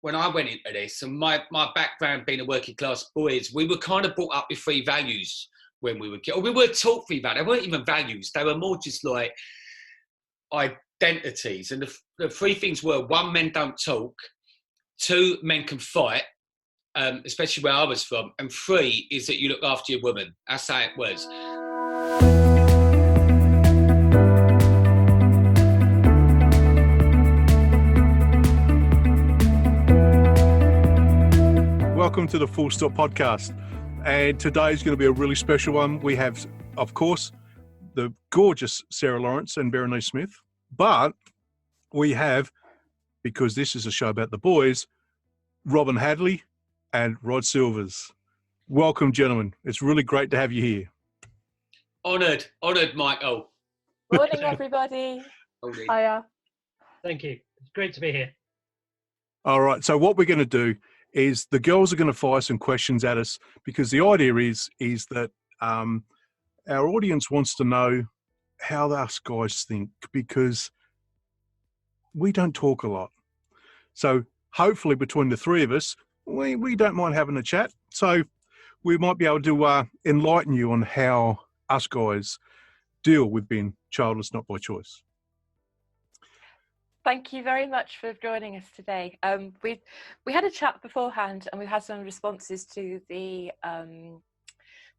when I went into this, and my background being a working class boy, is we were kind of brought up with three values when we were kids. We were taught three values. They weren't even values. They were more just like identities. And the three things were: one, men don't talk; two, men can fight, especially where I was from; and three is that you look after your woman. That's how it was. Welcome to the Full Stop podcast, and today is going to be a really special one. We have, of course, the gorgeous Sarah Lawrence and Berenice Smith, but we have, because this is a show about the boys, Robin Hadley and Rod Silvers. Welcome, gentlemen. It's really great to have you here. Honoured, Michael. Morning, everybody. Hiya. Thank you. It's great to be here. All right, so what we're going to do is the girls are going to fire some questions at us, because the idea is that our audience wants to know how us guys think, because we don't talk a lot. So hopefully between the three of us, we don't mind having a chat. So we might be able to enlighten you on how us guys deal with being childless, not by choice. Thank you very much for joining us today. We had a chat beforehand, and we had some responses to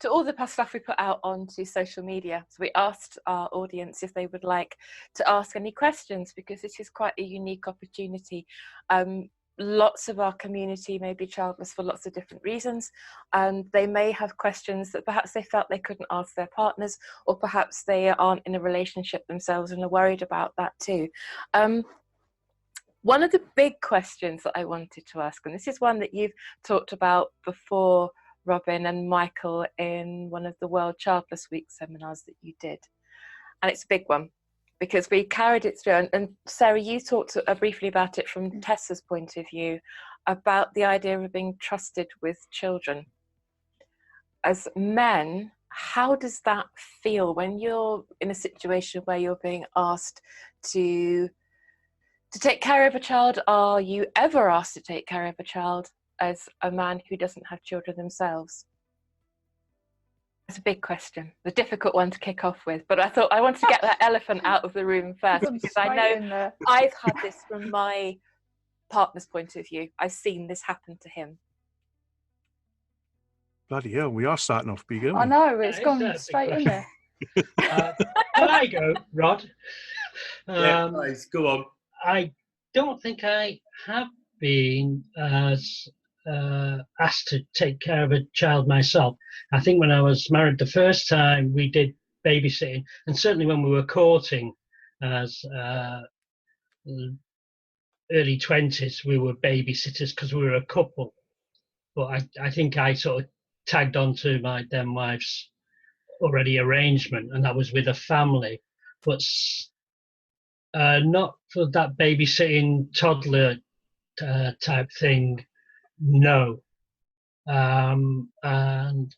all the stuff we put out onto social media. So we asked our audience if they would like to ask any questions, because this is quite a unique opportunity. Lots of our community may be childless for lots of different reasons, and they may have questions that perhaps they felt they couldn't ask their partners, or perhaps they aren't in a relationship themselves and are worried about that too. One of the big questions that I wanted to ask, and this is one that you've talked about before, Robin and Michael, in one of the World Childless Week seminars that you did, and it's a big one, because we carried it through, and Sarah, you talked briefly about it from Tessa's point of view, about the idea of being trusted with children. As men, how does that feel when you're in a situation where you're being asked to take care of a child? Are you ever asked to take care of a child as a man who doesn't have children themselves? It's a big question, the difficult one to kick off with, but I thought I wanted to get that elephant out of the room first, because I know I've had this from my partner's point of view. I've seen this happen to him. Bloody hell, we are starting off big, aren't we? I know, it's gone straight in there. Can I go, Rod? Yeah, please, go on. I don't think I have been asked to take care of a child myself. I think when I was married the first time, we did babysitting, and certainly when we were courting as early 20s, we were babysitters because we were a couple. But I think I sort of tagged on to my then wife's already arrangement, and that was with a family. But not for that babysitting toddler type thing, no. And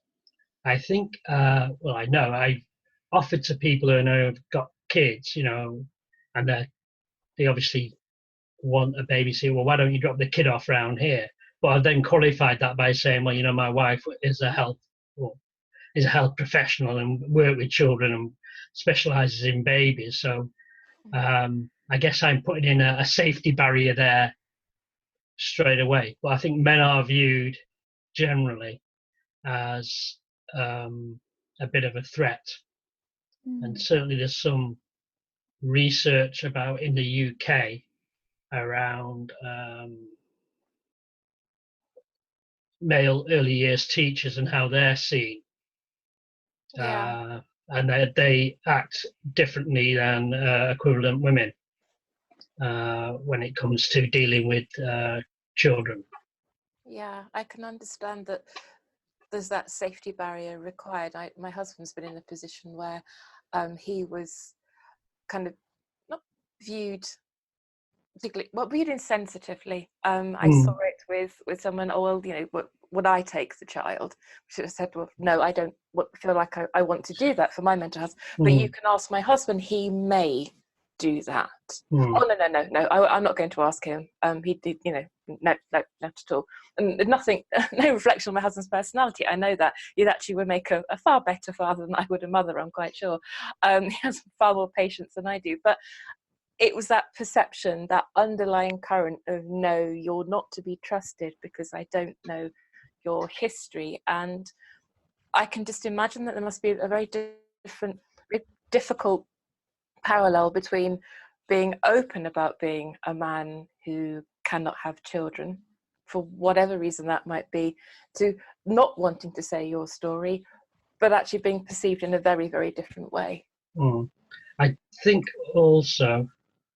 I think, I know I've offered to people who I know have got kids, and they obviously want a babysitter. Well, why don't you drop the kid off around here? But I've then qualified that by saying, well, my wife is a health professional and works with children and specialises in babies. So I guess I'm putting in a safety barrier there straight away. But I think men are viewed generally as a bit of a threat. And certainly there's some research about in the UK around male early years teachers and how they're seen. Yeah. And they act differently than equivalent women when it comes to dealing with children. Yeah, I can understand that there's that safety barrier required. My husband's been in a position where he was kind of not viewed particularly, well, viewed insensitively. I saw it with someone, would I take the child? She said, well, no, I don't feel like I want to do that for my mental health. But you can ask my husband, he may do that. Oh no, I'm not going to ask him. He did, you know, no, not at all. And nothing, no reflection on my husband's personality. I know that he actually would make a far better father than I would a mother, I'm quite sure. He has far more patience than I do. But it was that perception, that underlying current of, no, you're not to be trusted because I don't know your history. And I can just imagine that there must be a very different, very difficult parallel between being open about being a man who cannot have children, for whatever reason that might be, to not wanting to say your story, but actually being perceived in a very, very different way. I think also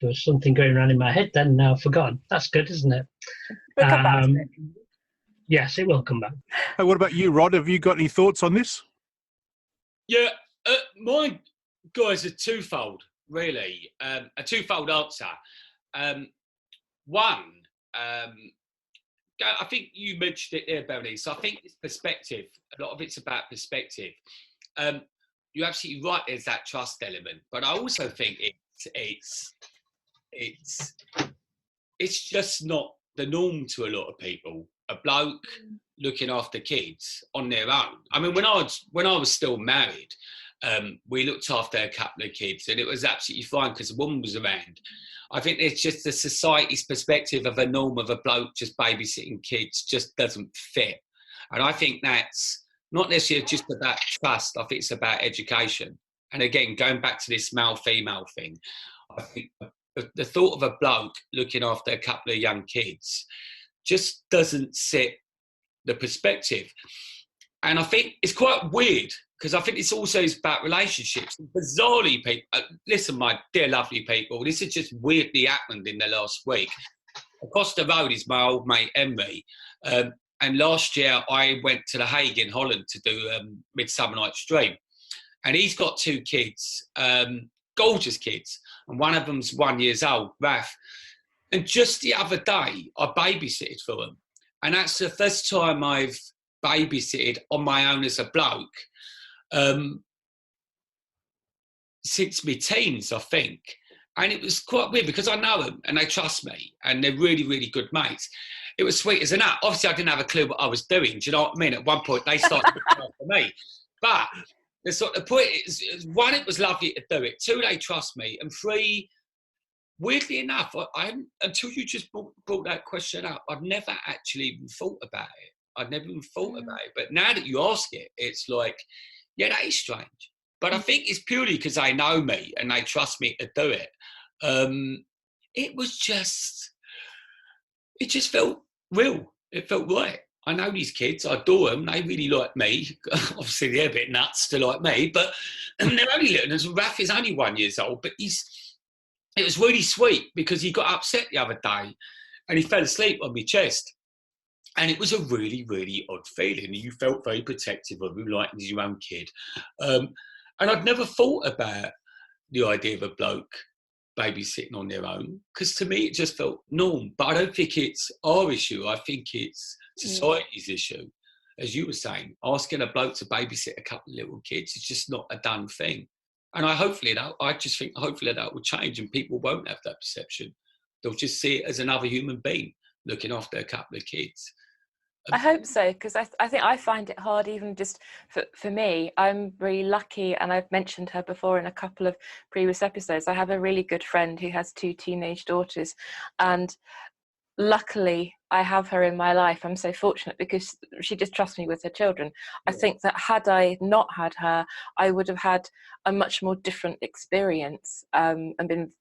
there was something going around in my head then, now forgotten. That's good, isn't it? We'll come back to it. Yes, it will come back. Hey, what about you, Rod? Have you got any thoughts on this? Yeah, my guys are twofold, really. A twofold answer. One, I think you mentioned it there, Berenice. I think it's perspective. A lot of it's about perspective. You're absolutely right. There's that trust element, but I also think it's just not the norm to a lot of people. A bloke looking after kids on their own. I mean, when I was still married, we looked after a couple of kids, and it was absolutely fine because the woman was around. I think it's just the society's perspective of a norm of a bloke just babysitting kids just doesn't fit. And I think that's not necessarily just about trust. I think it's about education. And again, going back to this male-female thing, I think the thought of a bloke looking after a couple of young kids just doesn't sit the perspective. And I think it's quite weird because I think it's also about relationships. Bizarrely, people, listen, my dear lovely people, this has just weirdly happened in the last week. Across the road is my old mate, Henry. And last year I went to The Hague in Holland to do Midsummer Night's Dream. And he's got two kids, gorgeous kids. And one of them's 1 year old, Raf. And just the other day, I babysitted for them. And that's the first time I've babysitted on my own as a bloke since my teens, I think. And it was quite weird because I know them and they trust me and they're really, really good mates. It was sweet as a nut. Obviously, I didn't have a clue what I was doing. Do you know what I mean? At one point, they started looking after me. But the point is, one, it was lovely to do it. Two, they trust me. And three, weirdly enough, I until you just brought that question up, I've never actually even thought about it. I'd never even thought about it. But now that you ask it, it's like, yeah, that is strange. But I think it's purely because they know me and they trust me to do it. It just felt real. It felt right. I know these kids. I adore them. They really like me. Obviously, they're a bit nuts to like me, but they're only little. And Raf is only 1 year old, but it was really sweet because he got upset the other day and he fell asleep on my chest. And it was a really, really odd feeling. You felt very protective of him, like he's your own kid. And I'd never thought about the idea of a bloke babysitting on their own, because to me it just felt normal. But I don't think it's our issue. I think it's society's issue. As you were saying, asking a bloke to babysit a couple of little kids is just not a done thing. And hopefully that will change and people won't have that perception. They'll just see it as another human being looking after a couple of kids. I hope so, because I think I find it hard, even just for me. I'm really lucky, and I've mentioned her before in a couple of previous episodes. I have a really good friend who has 2 teenage daughters, and luckily I have her in my life. I'm so fortunate because she just trusts me with her children. I think that had I not had her, I would have had a much more different experience and been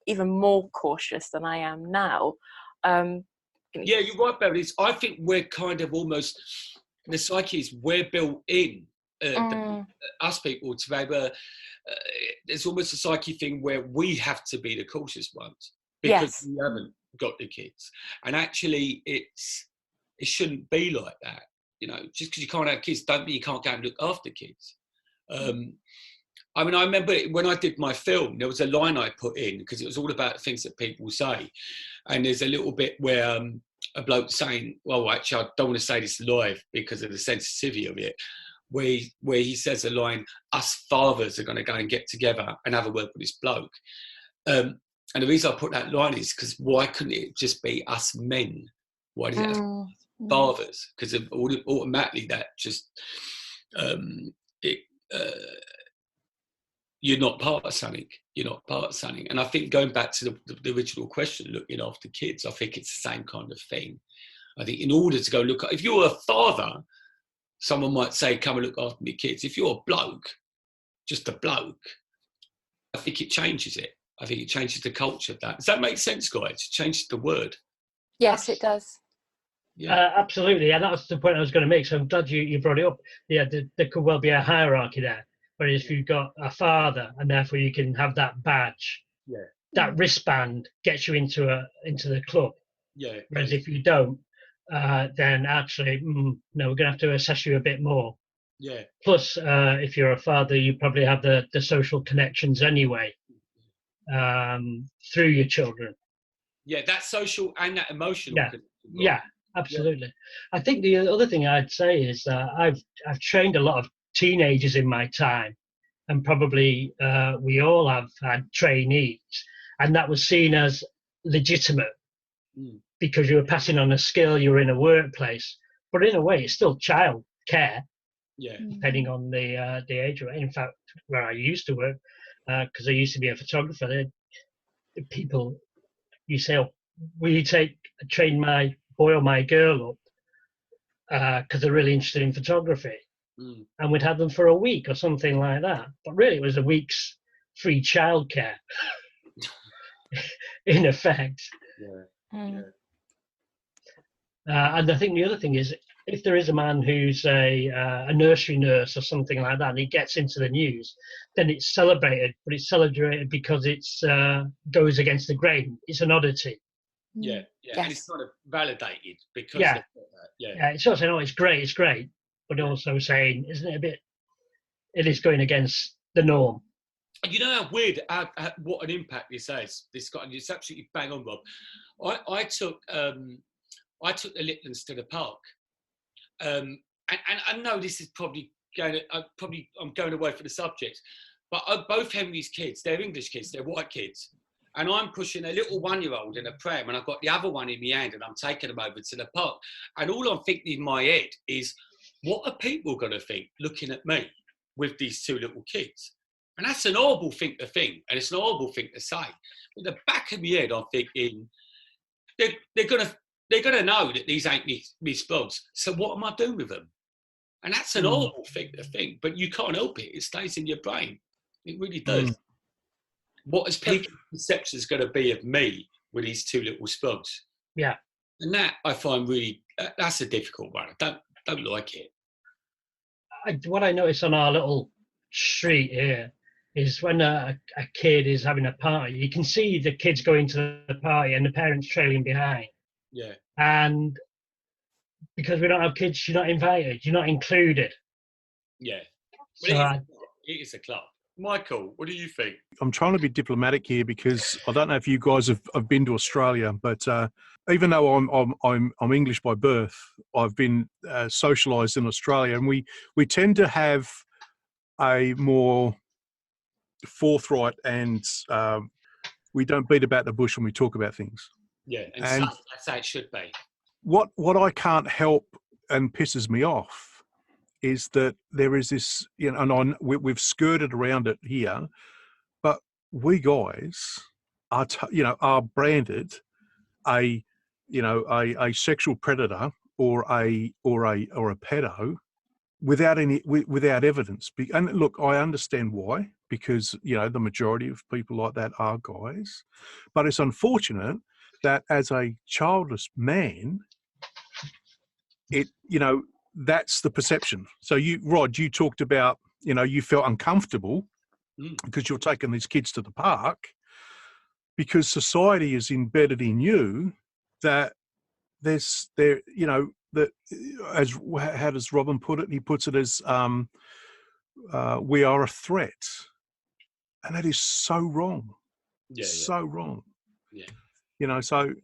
even more cautious than I am now. Yeah, you're right, Berenice. I think we're kind of almost, the psyche is, we're built in, us people, to be able, there's almost a psyche thing where we have to be the cautious ones because we haven't got the kids. And actually, it shouldn't be like that. You know, just because you can't have kids, don't mean you can't go and look after kids. I mean, I remember when I did my film, there was a line I put in because it was all about things that people say. And there's a little bit where a bloke saying, well, actually, I don't want to say this live because of the sensitivity of it, where he says a line, us fathers are going to go and get together and have a word with this bloke. And the reason I put that line is because why couldn't it just be us men? Why did it have to be fathers? Because automatically that just you're not part of something. You're not part of something. And I think going back to the original question, looking after kids, I think it's the same kind of thing. I think in order to go look, if you're a father, someone might say, come and look after my kids. If you're a bloke, just a bloke, I think it changes it. I think it changes the culture of that. Does that make sense, guys? It changes the word. Yes, it does. Yeah. Absolutely. And that's the point I was going to make. So I'm glad you brought it up. Yeah, there could well be a hierarchy there. Whereas if you've got a father and therefore you can have that badge, that wristband gets you into the club. Yeah. Whereas if you don't, then actually, no, we're going to have to assess you a bit more. Yeah. Plus, if you're a father, you probably have the social connections anyway through your children. Yeah, that social and that emotional. Yeah, absolutely. Yeah. I think the other thing I'd say is I've trained a lot of teenagers in my time, and probably we all have had trainees, and that was seen as legitimate because you were passing on a skill, you were in a workplace, but in a way it's still child care. Yeah, depending on the age of it. In fact, where I used to work, because I used to be a photographer, people, you say, oh, will you train my boy or my girl up because they're really interested in photography? And we'd have them for a week or something like that. But really, it was a week's free childcare, in effect. And I think the other thing is, if there is a man who's a nursery nurse or something like that, and he gets into the news, then it's celebrated. But it's celebrated because it's goes against the grain. It's an oddity. Yeah. Yes. And it's kind of validated because yeah, it's not saying, oh, it's great, but also saying, isn't it a bit? It is going against the norm. You know how weird, what an impact this has. This guy, it's absolutely bang on, Rob. I took the Litlands to the park, and I know this is probably I'm going away from the subject, but both Henry's kids, they're English kids, they're white kids, and I'm pushing a little 1-year-old in a pram, and I've got the other one in my hand, and I'm taking them over to the park, and all I'm thinking in my head is, what are people going to think looking at me with these two little kids? And that's an horrible thing to think, and it's an horrible thing to say. In the back of my head, I'm thinking, they're gonna know that these ain't me spuds. So what am I doing with them? And that's an horrible thing to think, but you can't help it. It stays in your brain. It really does. What is people's perception is going to be of me with these two little spuds? Yeah. And that I find really, that's a difficult one. I don't like it. What I notice on our little street here is when a kid is having a party, you can see the kids going to the party and the parents trailing behind. Yeah. And because we don't have kids, you're not invited, you're not included. Yeah. So it is a club. Michael, what do you think? I'm trying to be diplomatic here because I don't know if you guys have been to Australia, but even though I'm English by birth, I've been socialised in Australia, and we tend to have a more forthright and we don't beat about the bush when we talk about things. Yeah, and that's how it should be. What I can't help and pisses me off is that there is this, and we've skirted around it here, but we guys are branded a sexual predator or a pedo without evidence. And look, I understand why, because the majority of people like that are guys, but it's unfortunate that as a childless man, that's the perception. So Rod, you talked about, you felt uncomfortable because you're taking these kids to the park because society is embedded in you that that how does Robin put it? He puts it as we are a threat, and that is so wrong. So wrong. Yeah. So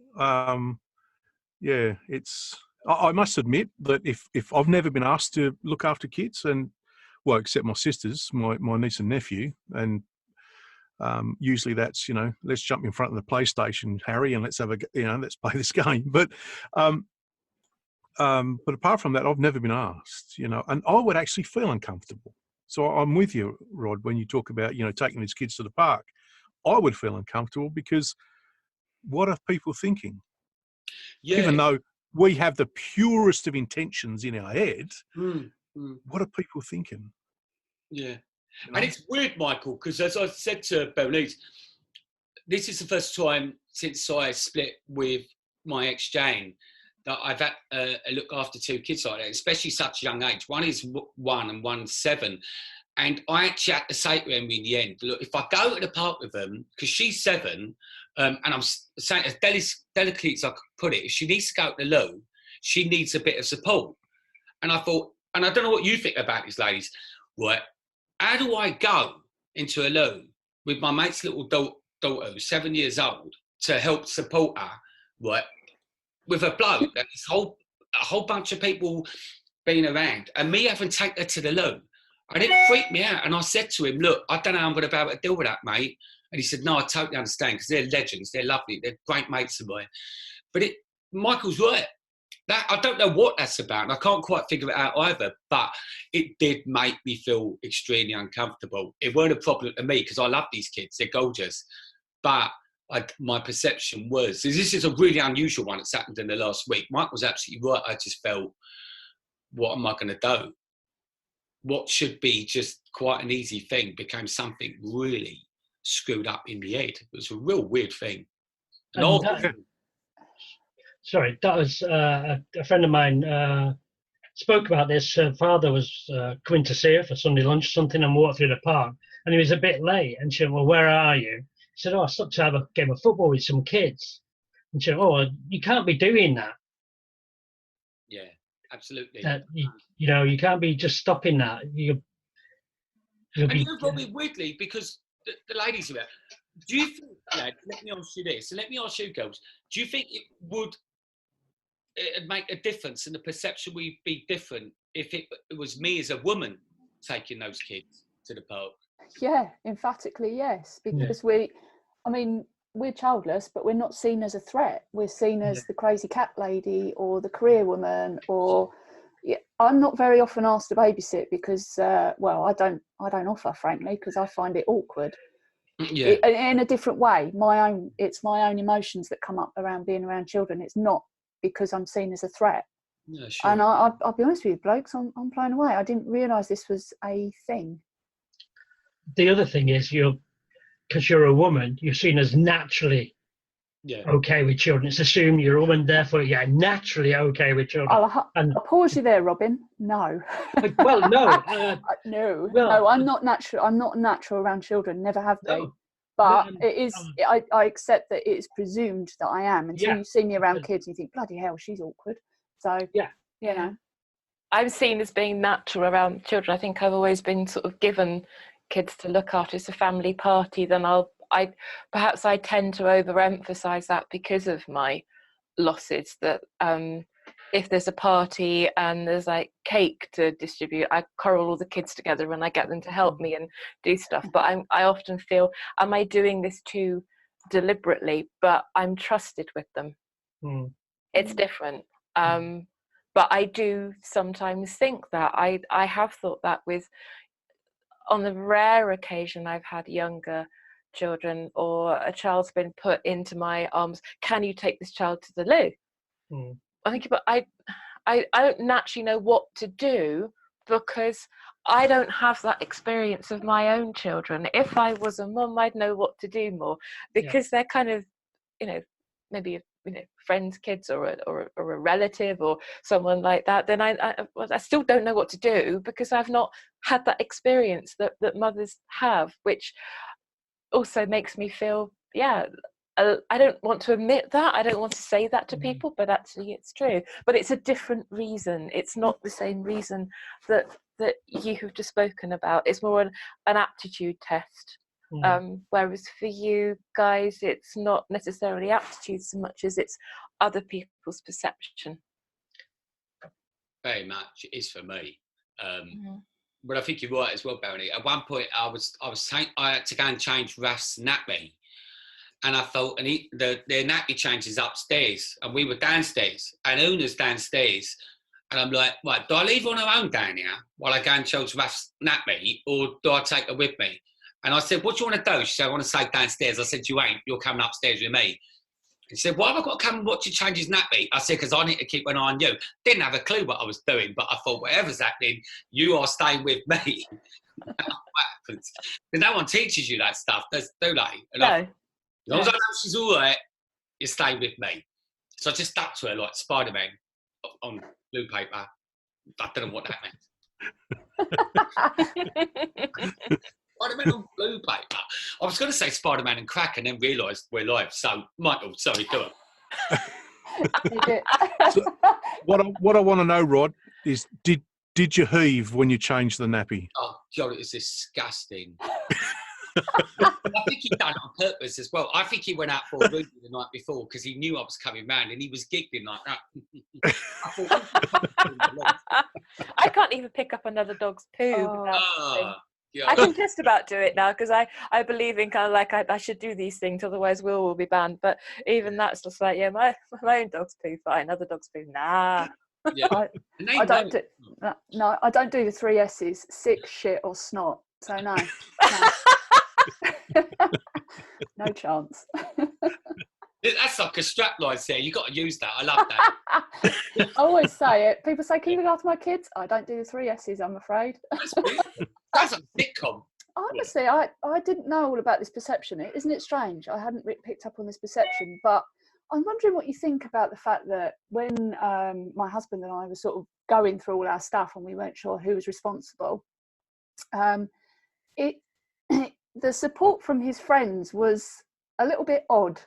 it's. I must admit that if I've never been asked to look after kids, and except my sisters, my niece and nephew, and Usually that's, let's jump in front of the PlayStation, Harry, and let's have let's play this game. But apart from that, I've never been asked, and I would actually feel uncomfortable. So I'm with you, Rod, when you talk about, taking these kids to the park. I would feel uncomfortable because what are people thinking? Yeah. Even though we have the purest of intentions in our head, what are people thinking? Yeah. And it's weird, Michael, because as I said to Berenice, this is the first time since I split with my ex-Jane that I've had look after two kids like that, especially such a young age. One is 1 and one's 7. And I actually had to say to him in the end, look, if I go to the park with them, because she's 7, and I'm saying as delicately as I could put it, if she needs to go to the loo, she needs a bit of support. And I thought, and I don't know what you think about these ladies, right? How do I go into a loo with my mate's little daughter, who's 7 years old, to help support her, right? With a bloke, and a whole bunch of people being around, and me having to take her to the loo. And it freaked me out. And I said to him, look, I don't know how I'm going to be able to deal with that, mate. And he said, no, I totally understand, because they're legends. They're lovely. They're great mates of mine. But Michael's right. That I don't know what that's about. And I can't quite figure it out either. But it did make me feel extremely uncomfortable. It weren't a problem to me, because I love these kids. They're gorgeous. But my perception was, this is a really unusual one that's happened in the last week. Mike was absolutely right. I just felt, what am I going to do? What should be just quite an easy thing became something really screwed up in the head. It was a real weird thing. Sorry, that was a friend of mine spoke about this. Her father was coming to see her for Sunday lunch or something, and walked through the park, and he was a bit late. And she said, well, where are you? He said, I stopped to have a game of football with some kids. And she said, oh, you can't be doing that. Yeah, absolutely. You can't be just stopping that. You'll be probably weirdly, because the ladies are there. Do you think, let me ask you this, and let me ask you girls, do you think it'd make a difference and the perception would be different if it was me as a woman taking those kids to the park? Yeah, emphatically yes, because we're childless, but we're not seen as a threat. We're seen as the crazy cat lady or the career woman, or I'm not very often asked to babysit because I don't offer, frankly, because I find it awkward. In a different way. It's my own emotions that come up around being around children. It's not because I'm seen as a threat. Yeah, sure. And I'll be honest with you, blokes, I'm blown away. I didn't realise this was a thing. The other thing is, because you're a woman, you're seen as naturally okay with children. It's assumed you're a woman, therefore naturally okay with children. I'll pause you there, Robin. No. Well, no. No, I'm not natural. I'm not natural around children. Never have been. But it is. I accept that it is presumed that I am until you see me around kids and you think, bloody hell, she's awkward. So I'm seen as being natural around children. I think I've always been sort of given kids to look after. It's a family party, then I tend to overemphasize that because of my losses, that if there's a party and there's like cake to distribute, I corral all the kids together and I get them to help me and do stuff. But I often feel, am I doing this too deliberately? But I'm trusted with them. It's different. But I do sometimes think that. I have thought that with, on the rare occasion I've had younger children or a child's been put into my arms, can you take this child to the loo? I think, but I don't naturally know what to do because I don't have that experience of my own children. If I was a mum, I'd know what to do more, because they're kind of, maybe friends' kids or a relative or someone like that. Then I still don't know what to do because I've not had that experience that mothers have, which also makes me feel I don't want to admit that. I don't want to say that to people, but actually it's true. But it's a different reason. It's not the same reason that you have just spoken about. It's more an aptitude test. Whereas for you guys, it's not necessarily aptitude so much as it's other people's perception. Very much. It is for me. but I think you're right as well, Berenice. At one point, I had to go and change Raf's nappy, and I thought, their nappy changes upstairs, and we were downstairs, and Una's downstairs, and I'm like, right, do I leave her on her own down here while I go and change Raf's nappy, or do I take her with me? And I said, what do you want to do? She said, I want to stay downstairs. I said, you ain't. You're coming upstairs with me. He said, why have I got to come and watch you change his nappy? I said, because I need to keep an eye on you. Didn't have a clue what I was doing, but I thought, whatever's happening, you are staying with me. What happens? Because no one teaches you that stuff, do they? No. As long as I know she's all right, you stay with me. So I just stuck to her like Spider-Man on blue paper. I don't know what that meant. Spider-Man on blue paper. I was going to say Spider-Man and crack and then realised we're live. So, Michael, sorry, go on. So, what I want to know, Rod, is did you heave when you changed the nappy? Oh, God, it was disgusting. I think he done it on purpose as well. I think he went out for a room the night before because he knew I was coming round and he was giggling like that. I can't even pick up another dog's poo. Yeah. I can just about do it now because I believe in kind of like I should do these things, otherwise will be banned. But even that's just like, yeah, my own dog's poo, fine. Other dog's poo, nah. Yeah. I don't do I don't do the 3 S's: sick, shit, or snot. So no. No chance. That's like a strap line there. You got to use that. I love that. I always say it. People say, can you look after my kids? I don't do the 3 S's, I'm afraid. That's a sitcom. Honestly, I didn't know all about this perception. Isn't it strange? I hadn't picked up on this perception, but I'm wondering what you think about the fact that when my husband and I were sort of going through all our stuff and we weren't sure who was responsible, the support from his friends was a little bit odd.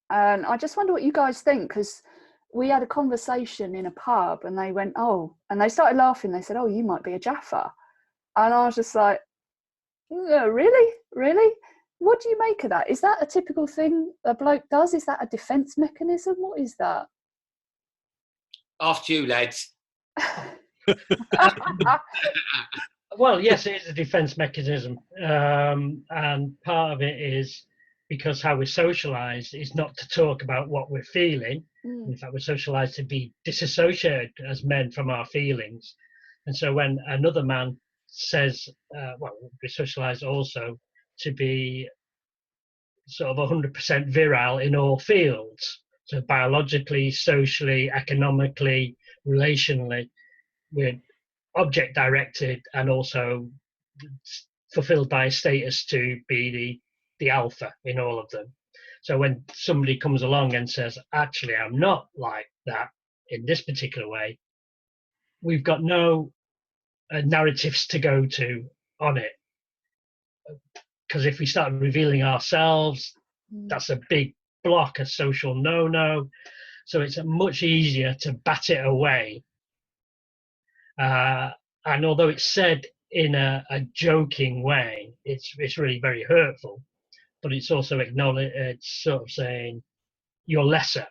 And I just wonder what you guys think, because we had a conversation in a pub and they went, oh, and they started laughing. They said, oh, you might be a Jaffa. And I was just like, no, really? Really? What do you make of that? Is that a typical thing a bloke does? Is that a defence mechanism? What is that? After you, lads. Well, yes, it is a defence mechanism. And part of it is because how we're socialised is not to talk about what we're feeling. In fact, we're socialised to be disassociated as men from our feelings. And so when another man says, well, we're socialised also to be sort of 100% virile in all fields. So biologically, socially, economically, relationally, we're object directed and also fulfilled by a status to be the alpha in all of them. So when somebody comes along and says, actually, I'm not like that in this particular way, we've got no narratives to go to on it. Because if we start revealing ourselves, that's a big block, a social no-no. So it's much easier to bat it away. And although it's said in a joking way, it's really very hurtful. But it's also acknowledged, it's sort of saying, you're lesser.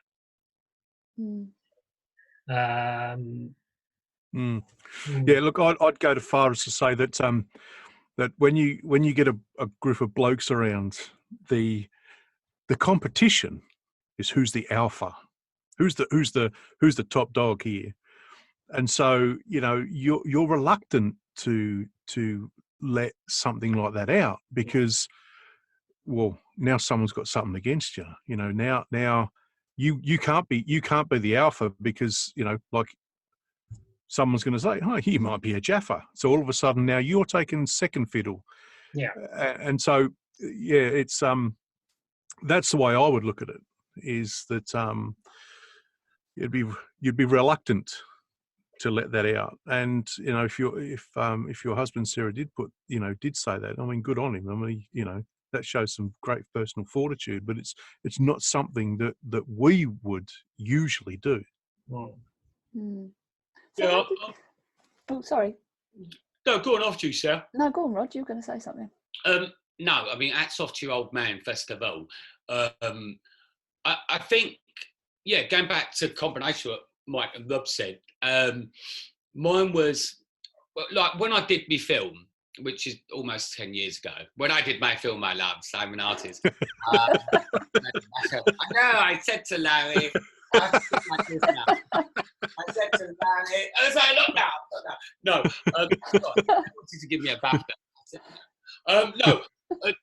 Yeah, look, I'd go to far as to say that that when you get a group of blokes around, the competition is who's the alpha, who's the top dog here, and so you're reluctant to let something like that out because, well, now someone's got something against you. Now you can't be the alpha because like someone's going to say, oh, he might be a Jaffa. So all of a sudden now you're taking second fiddle. Yeah. And so, yeah, it's that's the way I would look at it, is that you'd be reluctant to let that out. And if your husband Sarah did say that, I mean, good on him. I mean, that shows some great personal fortitude, but it's not something that we would usually do. Yeah. Oh, sorry. No, go on, off to you, Sarah. No, go on, Rod. You were going to say something. No, I mean, hats off to your old man, first of all. I think, yeah, going back to combination what Mike and Rob said, mine was, like when I did my film, which is almost 10 years ago, when I did my film, My Love, so I'm an artist. I know, I said to Larry, I said to Larry, I was like, look now. No, God, I wanted to give me a BAFTA. No. Right.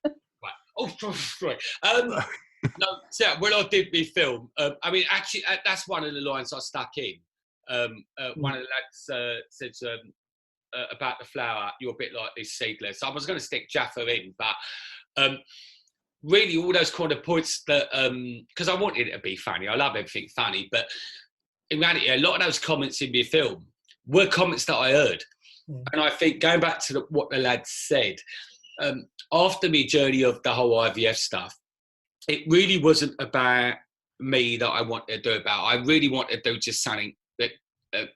Oh, sorry. No, so when I did my film, I mean, actually, that's one of the lines I stuck in. One of the lads said about the flower, you're a bit like this seedless. I was going to stick Jaffa in, but really all those kind of points that, because I wanted it to be funny. I love everything funny, but in reality, a lot of those comments in my film were comments that I heard. And I think going back to what the lads said, after my journey of the whole IVF stuff, it really wasn't about me that I wanted to do about. I really wanted to do just something that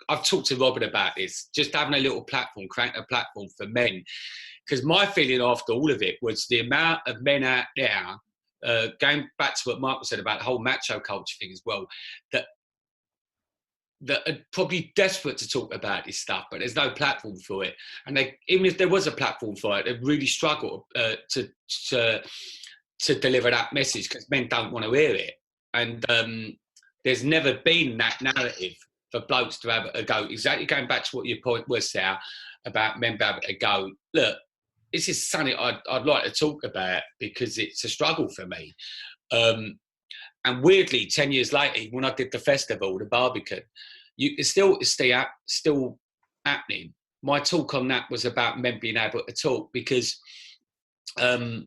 I've talked to Robin about this, just having a little platform, creating a platform for men. Because my feeling after all of it was the amount of men out there, going back to what Michael said about the whole macho culture thing as well, that are probably desperate to talk about this stuff, but there's no platform for it. And they, even if there was a platform for it, they really struggle to deliver that message because men don't want to hear it. And there's never been that narrative for blokes to have a go. Exactly going back to what your point was, Sarah, about men having a go. Look, this is something I'd like to talk about because it's a struggle for me. And weirdly, 10 years later, when I did the festival, the Barbican, it's still happening. My talk on that was about men being able to talk because there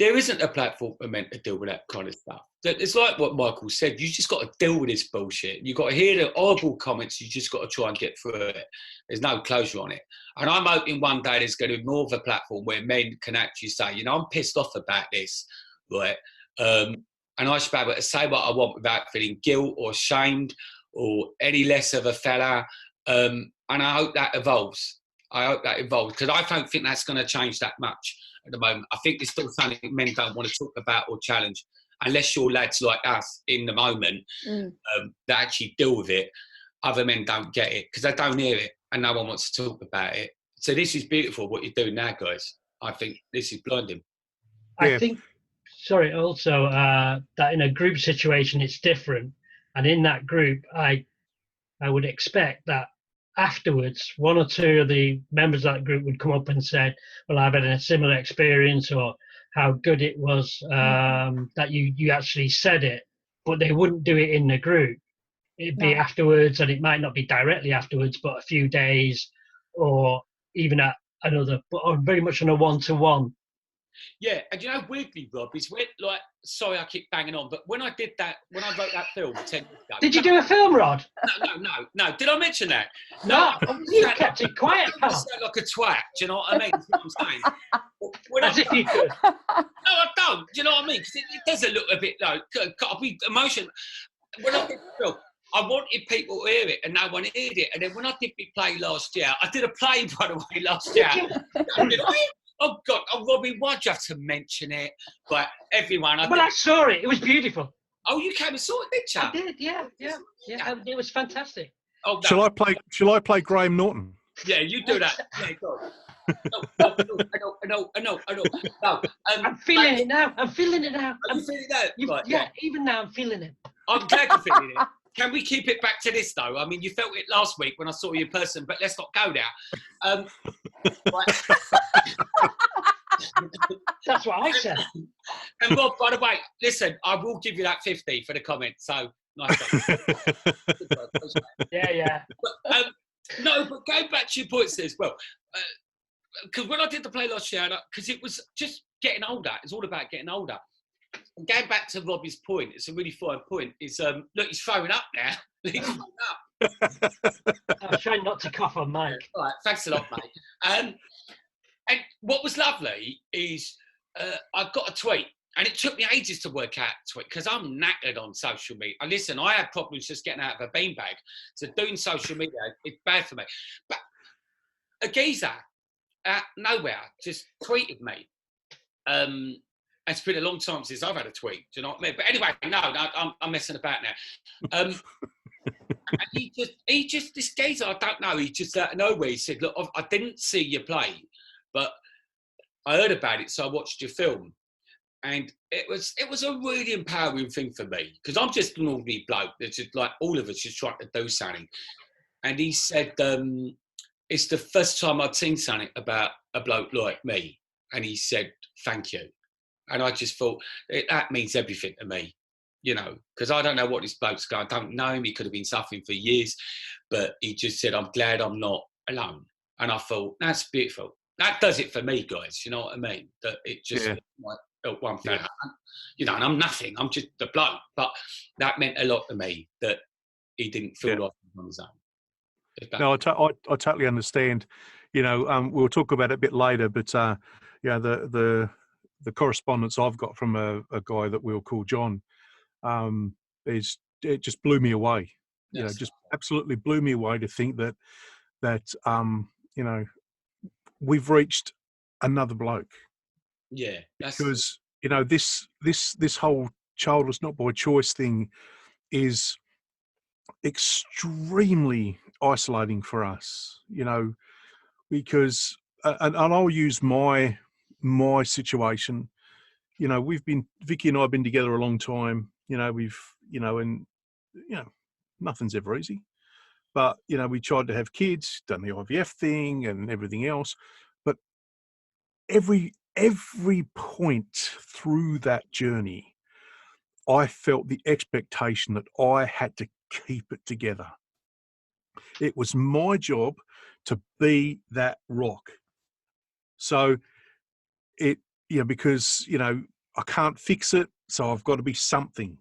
isn't a platform for men to deal with that kind of stuff. It's like what Michael said. You just got to deal with this bullshit. You've got to hear the horrible comments. You just got to try and get through it. There's no closure on it. And I'm hoping one day there's going to be more of a platform where men can actually say, you know, I'm pissed off about this, right? And I should be able to say what I want without feeling guilt or shamed or any less of a fella. And I hope that evolves. Because I don't think that's going to change that much at the moment. I think there's still something men don't want to talk about or challenge unless you're lads like us in the moment that actually deal with it. Other men don't get it because they don't hear it and no one wants to talk about it. So this is beautiful what you're doing now, guys. I think this is blinding. I think, sorry, also that in a group situation it's different, and in that group I would expect that afterwards one or two of the members of that group would come up and say, well, I've had a similar experience, or how good it was that you actually said it, but they wouldn't do it in the group. It'd be afterwards, and it might not be directly afterwards, but a few days or even at another, but very much on a one-to-one. Yeah, and you know, weirdly, Rob, is when, like, sorry I keep banging on, but when I did that, when I wrote that film 10 years ago... Did you do a film, Rod? No. Did I mention that? No, you kept it quiet, pal. I sound like a twat, do you know what I mean? That's what I'm saying. As if you could. No, I don't, do you know what I mean? Because it does a little bit, like, I'll be emotional. When I did the film, I wanted people to hear it, and no one heard it. And then when I did my play last year, I did a play, by the way, last year. Oh, God. Oh, Robbie, why'd you have to mention it? But everyone... I saw it. It was beautiful. Oh, you came and saw it, didn't you? I did, yeah. It was fantastic. Oh, no. Shall I play Graham Norton? Yeah, you do that. Yeah, go on. No. I'm feeling it now. I'm feeling it now. Are you feeling that? Right, yeah, even now I'm feeling it. I'm glad you're feeling it. Can we keep it back to this, though? I mean, you felt it last week when I saw you in person, but let's not go there. Right. That's what I said. And Rob, by the way, listen, I will give you that 50 for the comment. So nice one. Yeah. But, no, but going back to your points as well, because when I did the play last year, because it was just getting older, it's all about getting older. And going back to Robbie's point, it's a really fine point. Is look, he's throwing up now. He's throwing up. I'm trying not to cough on Mike. All right, thanks a lot, mate. And what was lovely is I got a tweet, and it took me ages to work out a tweet because I'm knackered on social media. And listen, I had problems just getting out of a beanbag, so doing social media, it's bad for me. But a geezer out nowhere just tweeted me. It's been a long time since I've had a tweet. Do you know what I mean? But anyway, no, I'm messing about now. And he just, this geezer, I don't know, he just out of nowhere, he said, look, I didn't see you play, but I heard about it, so I watched your film. And it was a really empowering thing for me, because I'm just an ordinary bloke that's just like all of us just trying to do something. And he said, it's the first time I'd seen something about a bloke like me. And he said, thank you. And I just thought, that means everything to me, you know, because I don't know what this bloke's going. I don't know him. He could have been suffering for years. But he just said, I'm glad I'm not alone. And I thought, that's beautiful. That does it for me, guys. You know what I mean? That it just... Yeah. Like, one fella, you know, and I'm nothing. I'm just the bloke. But that meant a lot to me, that he didn't feel like he was on his own. No, I totally understand. You know, we'll talk about it a bit later, but yeah, the correspondence I've got from a guy that we'll call John, it just blew me away. You know, just absolutely blew me away to think that you know, we've reached another bloke. Yeah, because you know this whole childless not by choice thing is extremely isolating for us. You know, because and I'll use my situation. You know, Vicky and I have been together a long time. You know, and you know, nothing's ever easy. But you know, we tried to have kids, done the IVF thing, and everything else. But every point through that journey, I felt the expectation that I had to keep it together. It was my job to be that rock. So because, you know, I can't fix it, so I've got to be something.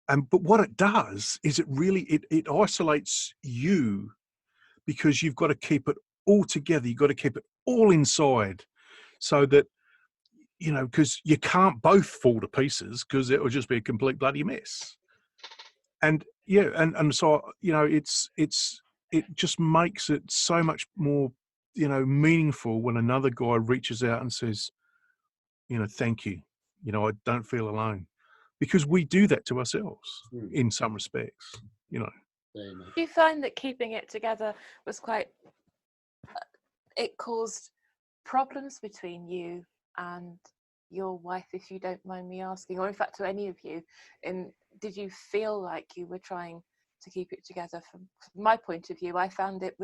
But what it does is it isolates you, because you've got to keep it all together. You've got to keep it all inside, so that, you know, because you can't both fall to pieces, because it would just be a complete bloody mess. And yeah, and so, you know, it just makes it so much more, you know, meaningful when another guy reaches out and says, you know, thank you. You know, I don't feel alone, because we do that to ourselves in some respects, you know. Do you find that keeping it together was it caused problems between you and your wife, if you don't mind me asking, or in fact to any of you? And did you feel like you were trying to keep it together? From my point of view, I found it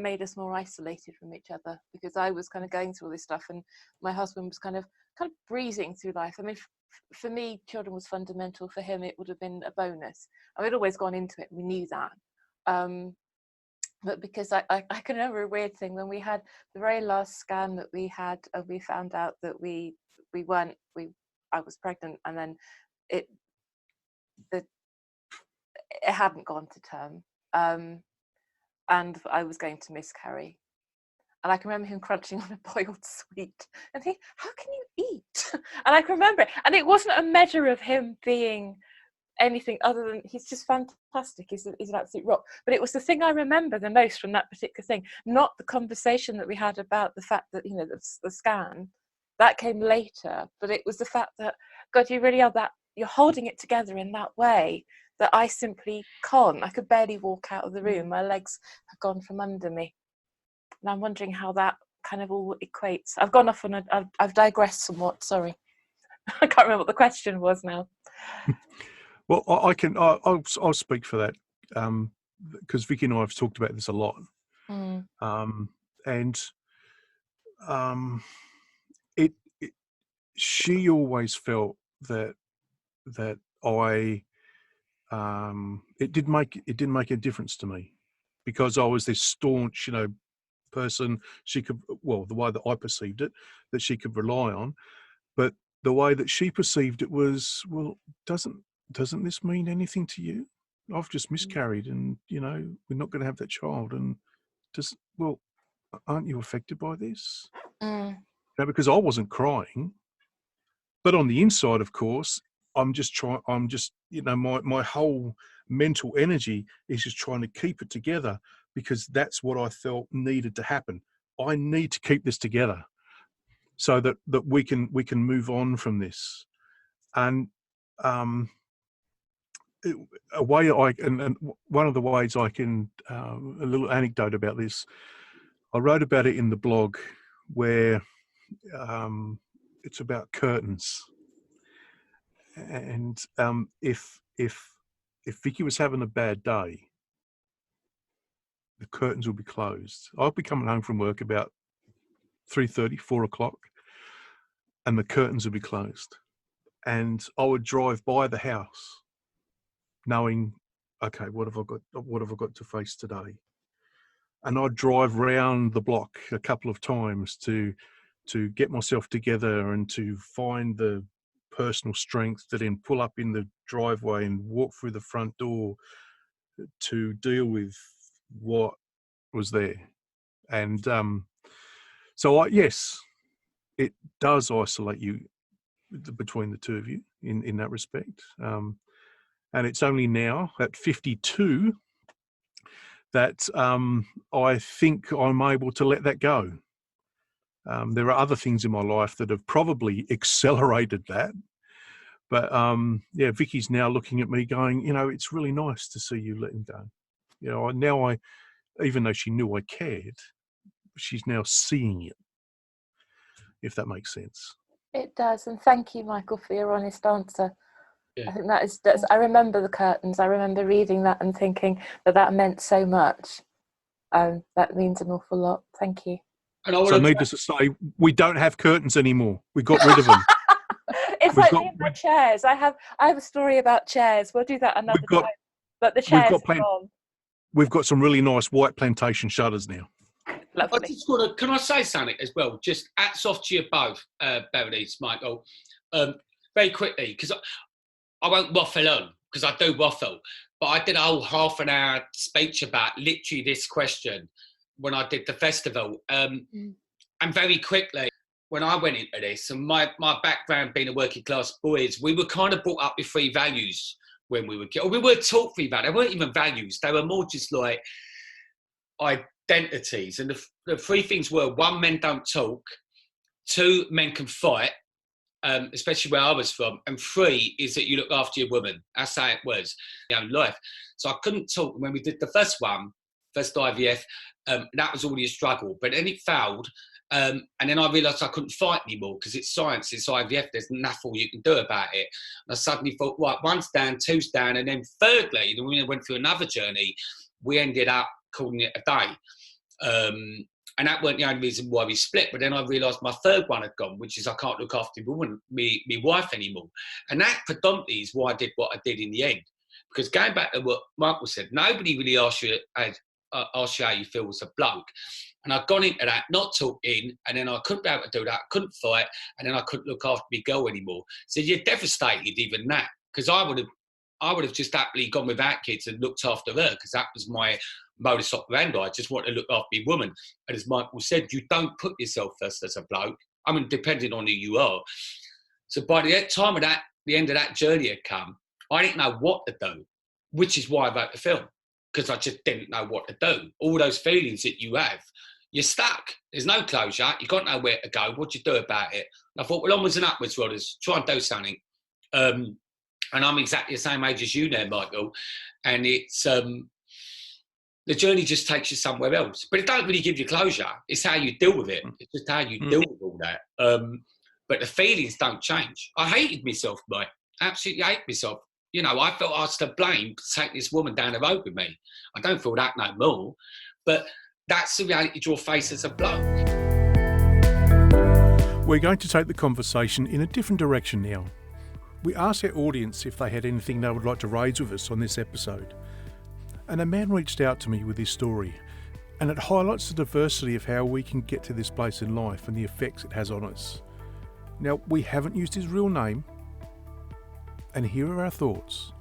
made us more isolated from each other, because I was kind of going through all this stuff, and my husband was kind of breezing through life. I mean, for me, children was fundamental. For him, it would have been a bonus. I mean, we'd always gone into it, we knew that. But because I can remember a weird thing when we had the very last scan that we had, we found out that I was pregnant, and then it hadn't gone to term, and I was going to miscarry. And I can remember him crunching on a boiled sweet and thinking, how can you eat? And I can remember it. And it wasn't a measure of him being anything other than he's just fantastic. He's an absolute rock. But it was the thing I remember the most from that particular thing, not the conversation that we had about the fact that, you know, the scan. That came later. But it was the fact that, God, you really are that, you're holding it together in that way that I simply can't. I could barely walk out of the room. My legs have gone from under me. And I'm wondering how that kind of all equates. I've gone off on I've digressed somewhat. Sorry, I can't remember what the question was now. Well, I'll speak for that, because Vicky and I have talked about this a lot, and she always felt that I it didn't make a difference to me, because I was this staunch, you know, person she could, well, the way that I perceived it, that she could rely on. But the way that she perceived it was, well, doesn't this mean anything to you? I've just miscarried, and, you know, we're not going to have that child, and well, aren't you affected by this? You know, because I wasn't crying, but on the inside, of course, I'm just, you know, my whole mental energy is just trying to keep it together, because that's what I felt needed to happen. I need to keep this together so that we can move on from this. And a way and one of the ways I can, a little anecdote about this, I wrote about it in the blog where it's about curtains. And if Vicky was having a bad day, the curtains will be closed. I'll be coming home from work about 3:30, 4 o'clock, and the curtains will be closed. And I would drive by the house knowing, okay, what have I got to face today? And I'd drive round the block a couple of times to get myself together and to find the personal strength to then pull up in the driveway and walk through the front door to deal with what was there. And so yes, it does isolate you between the two of you in that respect. And it's only now at 52 that I think I'm able to let that go. There are other things in my life that have probably accelerated that. But yeah, Vicky's now looking at me going, it's really nice to see you letting go. Now I, even though she knew I cared, she's now seeing it, if that makes sense. It does. And thank you, Michael, for your honest answer. Yeah. I think that's I remember the curtains. I remember reading that and thinking that meant so much. That means an awful lot. Thank you. And so needless to say, we don't have curtains anymore. We got rid of them. It's like me and my chairs. I have a story about chairs. We'll do that another time. But the chairs are gone. We've got some really nice white plantation shutters now. Lovely. Can I say something as well? Just hats off to you both, Berenice, Michael. Very quickly, because I won't waffle on, because I do waffle, but I did a whole half an hour speech about literally this question when I did the festival. And very quickly, when I went into this, and my background being a working class boys, we were kind of brought up with three values when we were kids. We were taught three values. They weren't even values. They were more just like identities. And the three things were: one, men don't talk; two, men can fight, especially where I was from; and three is that you look after your woman. That's how it was in your own life. So I couldn't talk when we did the first IVF. That was already a struggle, but then it failed. And then I realised I couldn't fight anymore because it's science, it's IVF, there's nothing you can do about it. And I suddenly thought, right, one's down, two's down, and then thirdly, when we went through another journey, we ended up calling it a day. And that weren't the only reason why we split, but then I realised my third one had gone, which is I can't look after my wife anymore. And that predominantly is why I did what I did in the end. Because going back to what Michael said, nobody really asks you how you feel as a bloke. And I'd gone into that, not talking, and then I couldn't be able to do that, I couldn't fight, and then I couldn't look after my girl anymore. So you're devastated even that, because I would have just happily gone without kids and looked after her, because that was my modus operandi. I just want to look after my woman. And as Michael said, you don't put yourself first as a bloke. I mean, depending on who you are. So by the time of that, the end of that journey had come, I didn't know what to do, which is why I wrote the film, because I just didn't know what to do. All those feelings that you have, you're stuck. There's no closure. You got nowhere to go. What do you do about it? And I thought, well, onwards and upwards, Rodders. Try and do something. And I'm exactly the same age as you now, Michael. And it's the journey just takes you somewhere else. But it don't really give you closure. It's how you deal with it. It's just how you deal with all that. But the feelings don't change. I hated myself, mate. Absolutely hate myself. I felt I was to blame to take this woman down the road with me. I don't feel that no more. But that's the reality you'll face as a bloke. We're going to take the conversation in a different direction now. We asked our audience if they had anything they would like to raise with us on this episode. And a man reached out to me with his story, and it highlights the diversity of how we can get to this place in life and the effects it has on us. Now, we haven't used his real name, and here are our thoughts.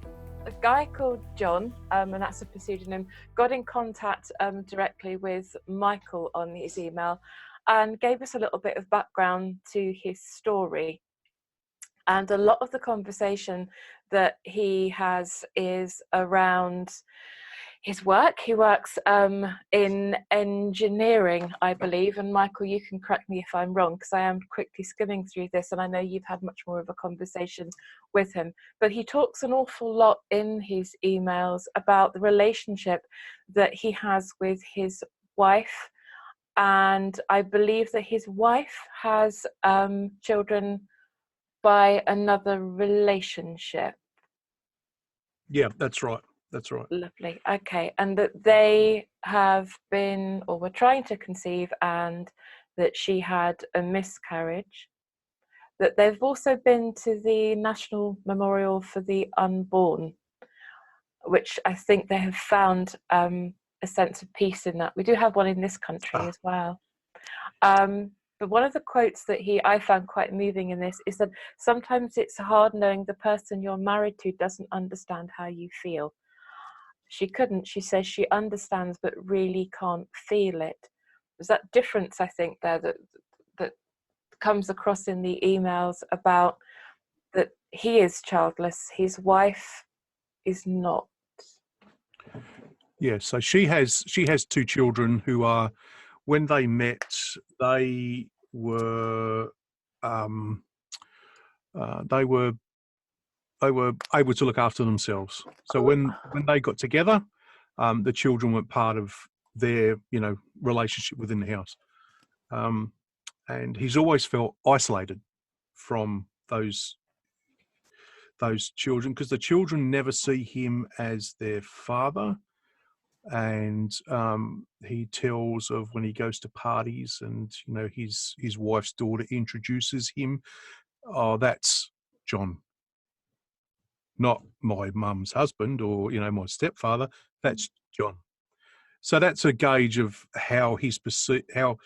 A guy called John, and that's a pseudonym, got in contact directly with Michael on his email and gave us a little bit of background to his story. And a lot of the conversation that he has is around his work. He works in engineering, I believe. And Michael, you can correct me if I'm wrong, because I am quickly skimming through this, and I know you've had much more of a conversation with him. But he talks an awful lot in his emails about the relationship that he has with his wife. And I believe that his wife has children by another relationship. Yeah, that's right. That's right. Lovely. Okay. And that they have been, or were trying to conceive, and that she had a miscarriage. That they've also been to the National Memorial for the Unborn, which I think they have found a sense of peace in that. We do have one in this country as well. But one of the quotes that I found quite moving in this is that sometimes it's hard knowing the person you're married to doesn't understand how you feel. She says she understands but really can't feel it. There's that difference, I think, there that comes across in the emails about that he is childless, his wife is not. Yeah, so she has 2 children who are, when they met, they were they were able to look after themselves. So when they got together, the children weren't part of their relationship within the house, and he's always felt isolated from those children, because the children never see him as their father. And he tells of when he goes to parties, and his wife's daughter introduces him. Oh, that's John, not my mum's husband or my stepfather. That's John. So that's a gauge of how how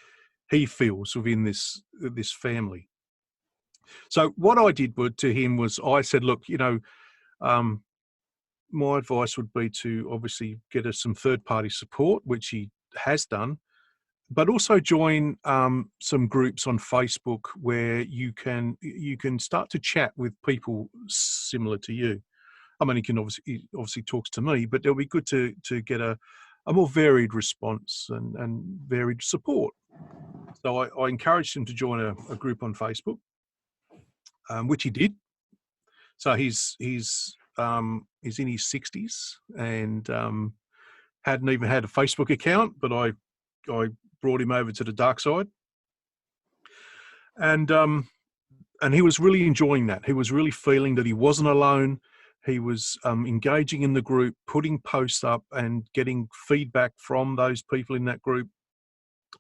he feels within this family. So what I did to him was I said, look, my advice would be to obviously get us some third-party support, which he has done, but also join some groups on Facebook where you can start to chat with people similar to you. I mean, he obviously talks to me, but it'll be good to get a more varied response and varied support. So I encouraged him to join a group on Facebook, which he did. So he's in his 60s and hadn't even had a Facebook account, but I brought him over to the dark side, and he was really enjoying that. He was really feeling that he wasn't alone. He was engaging in the group, putting posts up and getting feedback from those people in that group,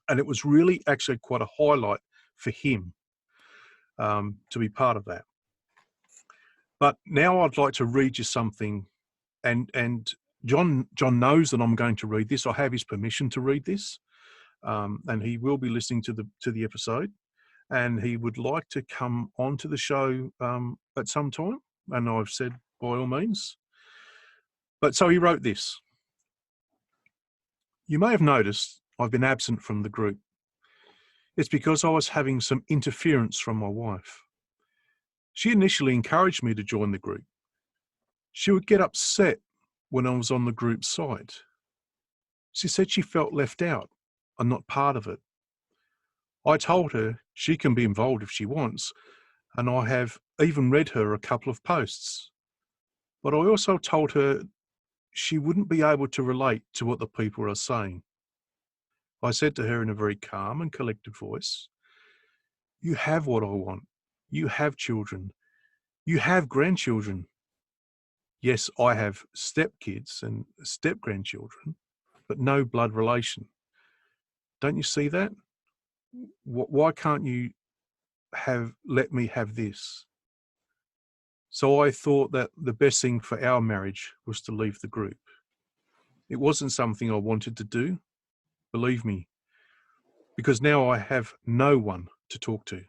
and it was really actually quite a highlight for him to be part of that. But now I'd like to read you something, and John knows that I'm going to read this. I have his permission to read this, and he will be listening to the episode, and he would like to come onto the show at some time, and I've said by all means. But so he wrote this. You may have noticed I've been absent from the group. It's because I was having some interference from my wife. She initially encouraged me to join the group. She would get upset when I was on the group site. She said she felt left out and not part of it. I told her she can be involved if she wants, and I have even read her a couple of posts. But I also told her she wouldn't be able to relate to what the people are saying. I said to her in a very calm and collected voice, you have what I want. You have children. You have grandchildren. Yes, I have stepkids and step-grandchildren, but no blood relation. Don't you see that? Why can't you let me have this? So I thought that the best thing for our marriage was to leave the group. It wasn't something I wanted to do, believe me, because now I have no one to talk to.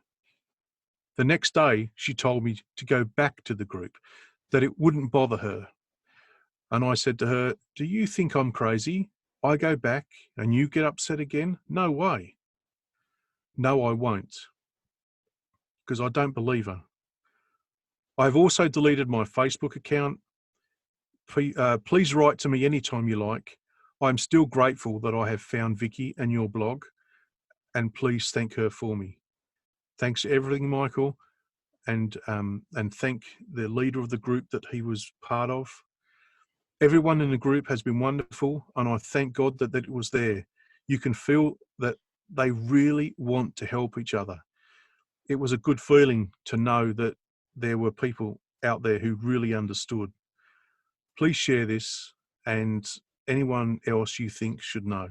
The next day, she told me to go back to the group, that it wouldn't bother her. And I said to her, do you think I'm crazy? I go back and you get upset again? No way. No, I won't, because I don't believe her. I've also deleted my Facebook account. Please write to me anytime you like. I'm still grateful that I have found Vicky and your blog, and please thank her for me. Thanks for everything, Michael, and thank the leader of the group that he was part of. Everyone in the group has been wonderful, and I thank God that it was there. You can feel that they really want to help each other. It was a good feeling to know that there were people out there who really understood. Please share this, and anyone else you think should know.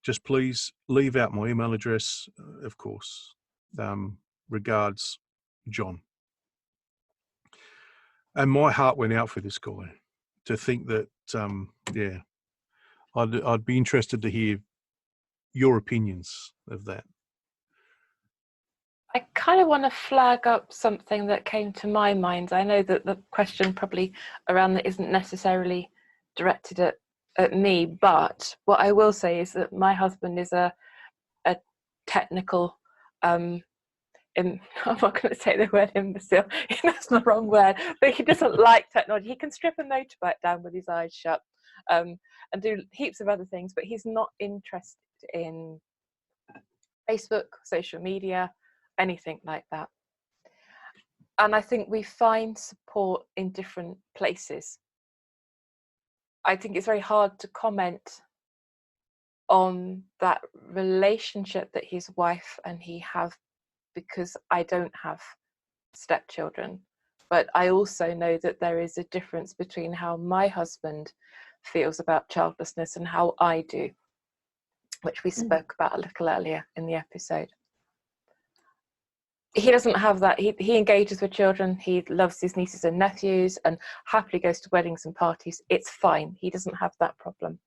Just please leave out my email address, of course. Regards, John. And my heart went out for this guy, to think that, I'd be interested to hear your opinions of that. I kind of want to flag up something that came to my mind. I know that the question probably around that isn't necessarily directed at me, but what I will say is that my husband is a technical, I'm not going to say the word imbecile, that's the wrong word, but he doesn't like technology. He can strip a motorbike down with his eyes shut, and do heaps of other things, but he's not interested in Facebook, social media, anything like that. And I think we find support in different places. I think it's very hard to comment on that relationship that his wife and he have, because I don't have stepchildren. But I also know that there is a difference between how my husband feels about childlessness and how I do, which we spoke about a little earlier in the episode. He doesn't have that. He engages with children. He loves his nieces and nephews and happily goes to weddings and parties. It's fine. He doesn't have that problem.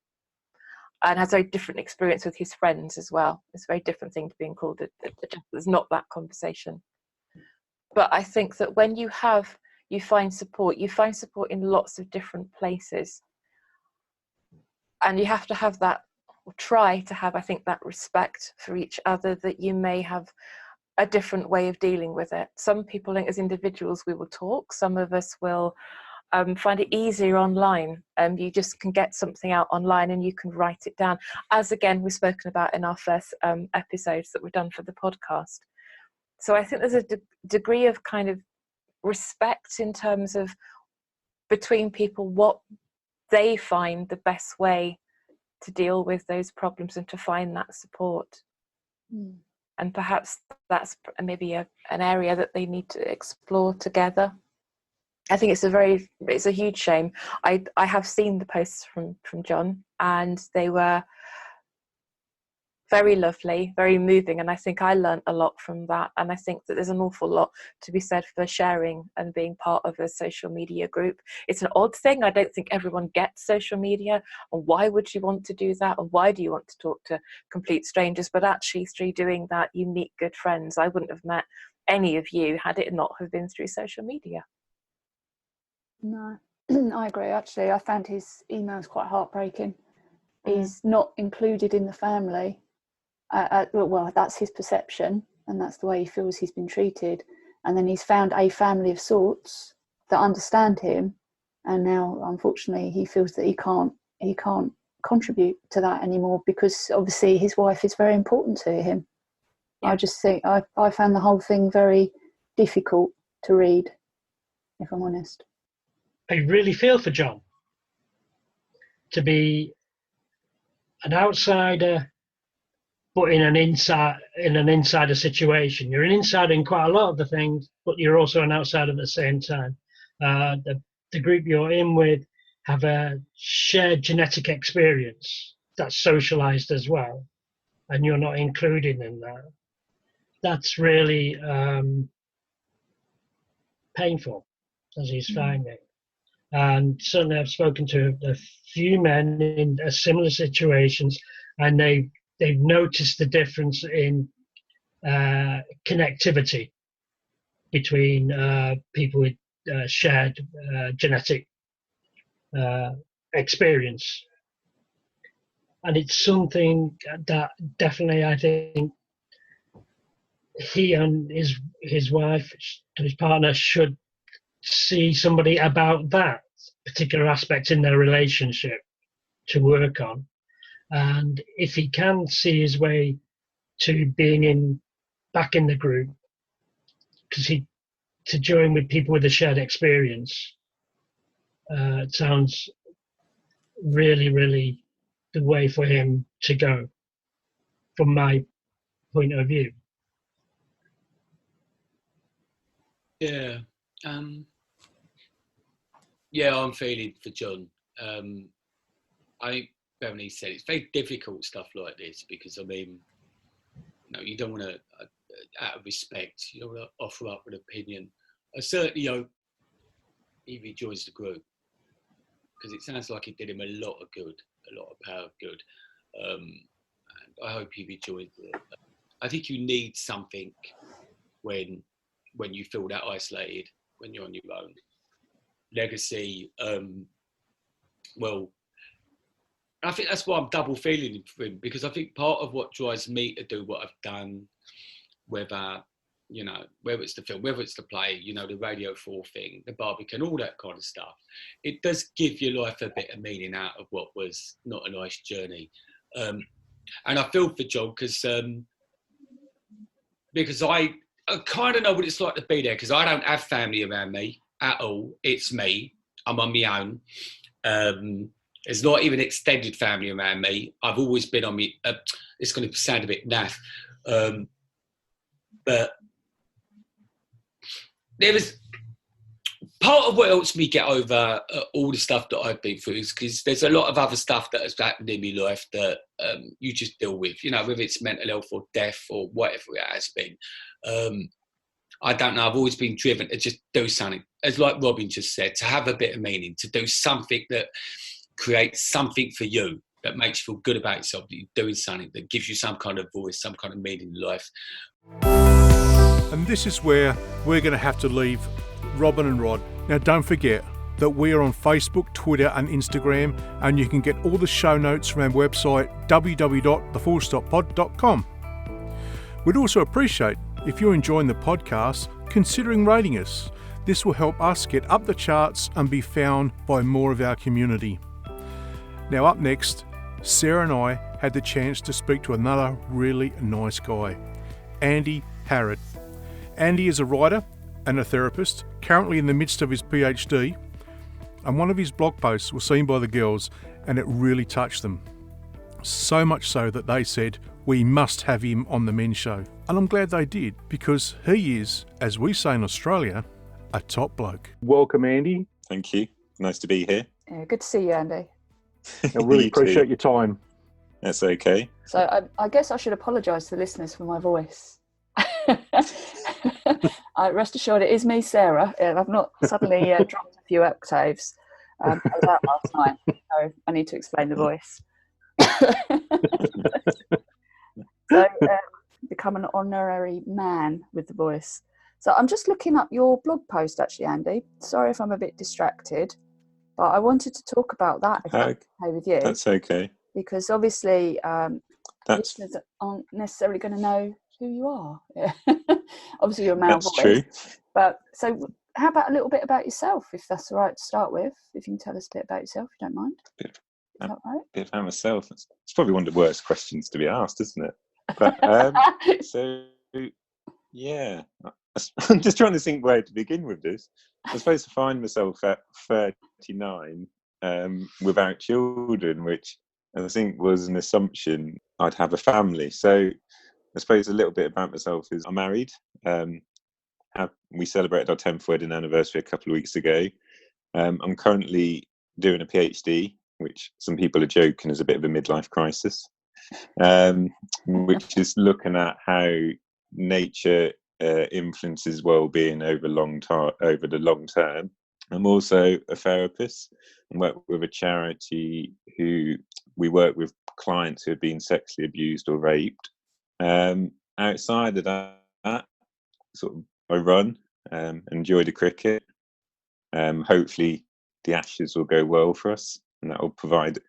And has a very different experience with his friends as well. It's a very different thing to being called there's not that conversation. But I think that when you find support in lots of different places. And you have to have that, or try to have, I think, that respect for each other, that you may have a different way of dealing with it. Some people, as individuals, we will talk. Some of us will find it easier online. You just can get something out online and you can write it down, as again we've spoken about in our first episodes that we've done for the podcast. So I think there's a degree of kind of respect in terms of between people, what they find the best way to deal with those problems and to find that support. And perhaps that's maybe an area that they need to explore together. I think it's a huge shame. I have seen the posts from John, and they were very lovely, very moving, and I think I learned a lot from that. And I think that there's an awful lot to be said for sharing and being part of a social media group. It's an odd thing. I don't think everyone gets social media, and why would you want to do that, and why do you want to talk to complete strangers? But actually, through doing that, you meet good friends. I wouldn't have met any of you had it not have been through social media. No, I agree. Actually, I found his emails quite heartbreaking. He's not included in the family. Well, that's his perception, and that's the way he feels he's been treated. And then he's found a family of sorts that understand him, and now, unfortunately, he feels that he can't contribute to that anymore, because obviously his wife is very important to him. Yeah. I just think I found the whole thing very difficult to read, if I'm honest. I really feel for John to be an outsider, but in an insider situation. You're an insider in quite a lot of the things, but you're also an outsider at the same time. The group you're in with have a shared genetic experience that's socialized as well, and you're not included in that. That's really painful, as he's finding. And certainly I've spoken to a few men in similar situations, and they've noticed the difference in connectivity between people with shared genetic experience. And it's something that definitely, I think, he and his wife, his partner, should see somebody about that particular aspect in their relationship. to work on. And if he can see his way to being back in the group, to join with people with a shared experience, it sounds really, really the way for him to go, from my point of view. Yeah. Yeah, I'm feeling for John. I think Berenice said it's very difficult stuff like this because, I mean, you don't want to, out of respect, you don't want to offer up an opinion. I certainly hope he joins the group because it sounds like it did him a lot of good, a lot of power of good. And I hope he rejoins it. I think you need something when you feel that isolated, when you're on your own. Legacy, well, I think that's why I'm double feeling for him, because I think part of what drives me to do what I've done, whether it's the film, whether it's the play, the Radio 4 thing, the Barbican, all that kind of stuff, it does give your life a bit of meaning out of what was not a nice journey. And I feel for John because I kind of know what it's like to be there, because I don't have family around me at all. It's me. I'm on my own. There's not even extended family around me. I've always been on me. It's going to sound a bit naff, but there was part of what helps me get over all the stuff that I've been through is because there's a lot of other stuff that has happened in my life that you just deal with, whether it's mental health or death or whatever it has been. I don't know. I've always been driven to just do something, as like Robin just said, to have a bit of meaning, to do something that creates something for you, that makes you feel good about yourself, that you're doing something that gives you some kind of voice, some kind of meaning in life. And this is where we're going to have to leave Robin and Rod. Now, don't forget that we are on Facebook, Twitter and Instagram, and you can get all the show notes from our website, www.thefullstoppod.com. We'd also appreciate if you're enjoying the podcast, considering rating us. This will help us get up the charts and be found by more of our community. Now, up next, Sarah and I had the chance to speak to another really nice guy, Andy Harrod. Andy is a writer and a therapist, currently in the midst of his PhD, and one of his blog posts was seen by the girls and it really touched them. So much so that they said, we must have him on the men's show. And I'm glad they did, because he is, as we say in Australia, a top bloke. Welcome, Andy. Thank you. Nice to be here. Yeah, good to see you, Andy. I really appreciate your time. That's okay. So I guess I should apologise to the listeners for my voice. Rest assured, it is me, Sarah. I've not suddenly dropped a few octaves. I was out last night, so I need to explain the voice. So become an honorary man with the voice. So I'm just looking up your blog post, actually, Andy. Sorry if I'm a bit distracted, but I wanted to talk about that, if that's okay with you. That's okay. Because obviously listeners aren't necessarily going to know who you are. Yeah. Obviously, you're a male voice. That's true. But so how about a little bit about yourself, if that's all right to start with? If you can tell us a bit about yourself, if you don't mind. Is that right? Bit about myself. It's probably one of the worst questions to be asked, isn't it? But so, yeah. I'm just trying to think where to begin with this. I was supposed to find myself at 39 without children, which I think was an assumption I'd have a family. So I suppose a little bit about myself is I'm married. We celebrated our 10th wedding anniversary a couple of weeks ago. I'm currently doing a PhD, which some people are joking is a bit of a midlife crisis, which is looking at how nature influences well-being over the long term. I'm also a therapist and work with a charity who we work with clients who have been sexually abused or raped. Outside of that, sort of I run, enjoy the cricket. Hopefully the Ashes will go well for us and that will provide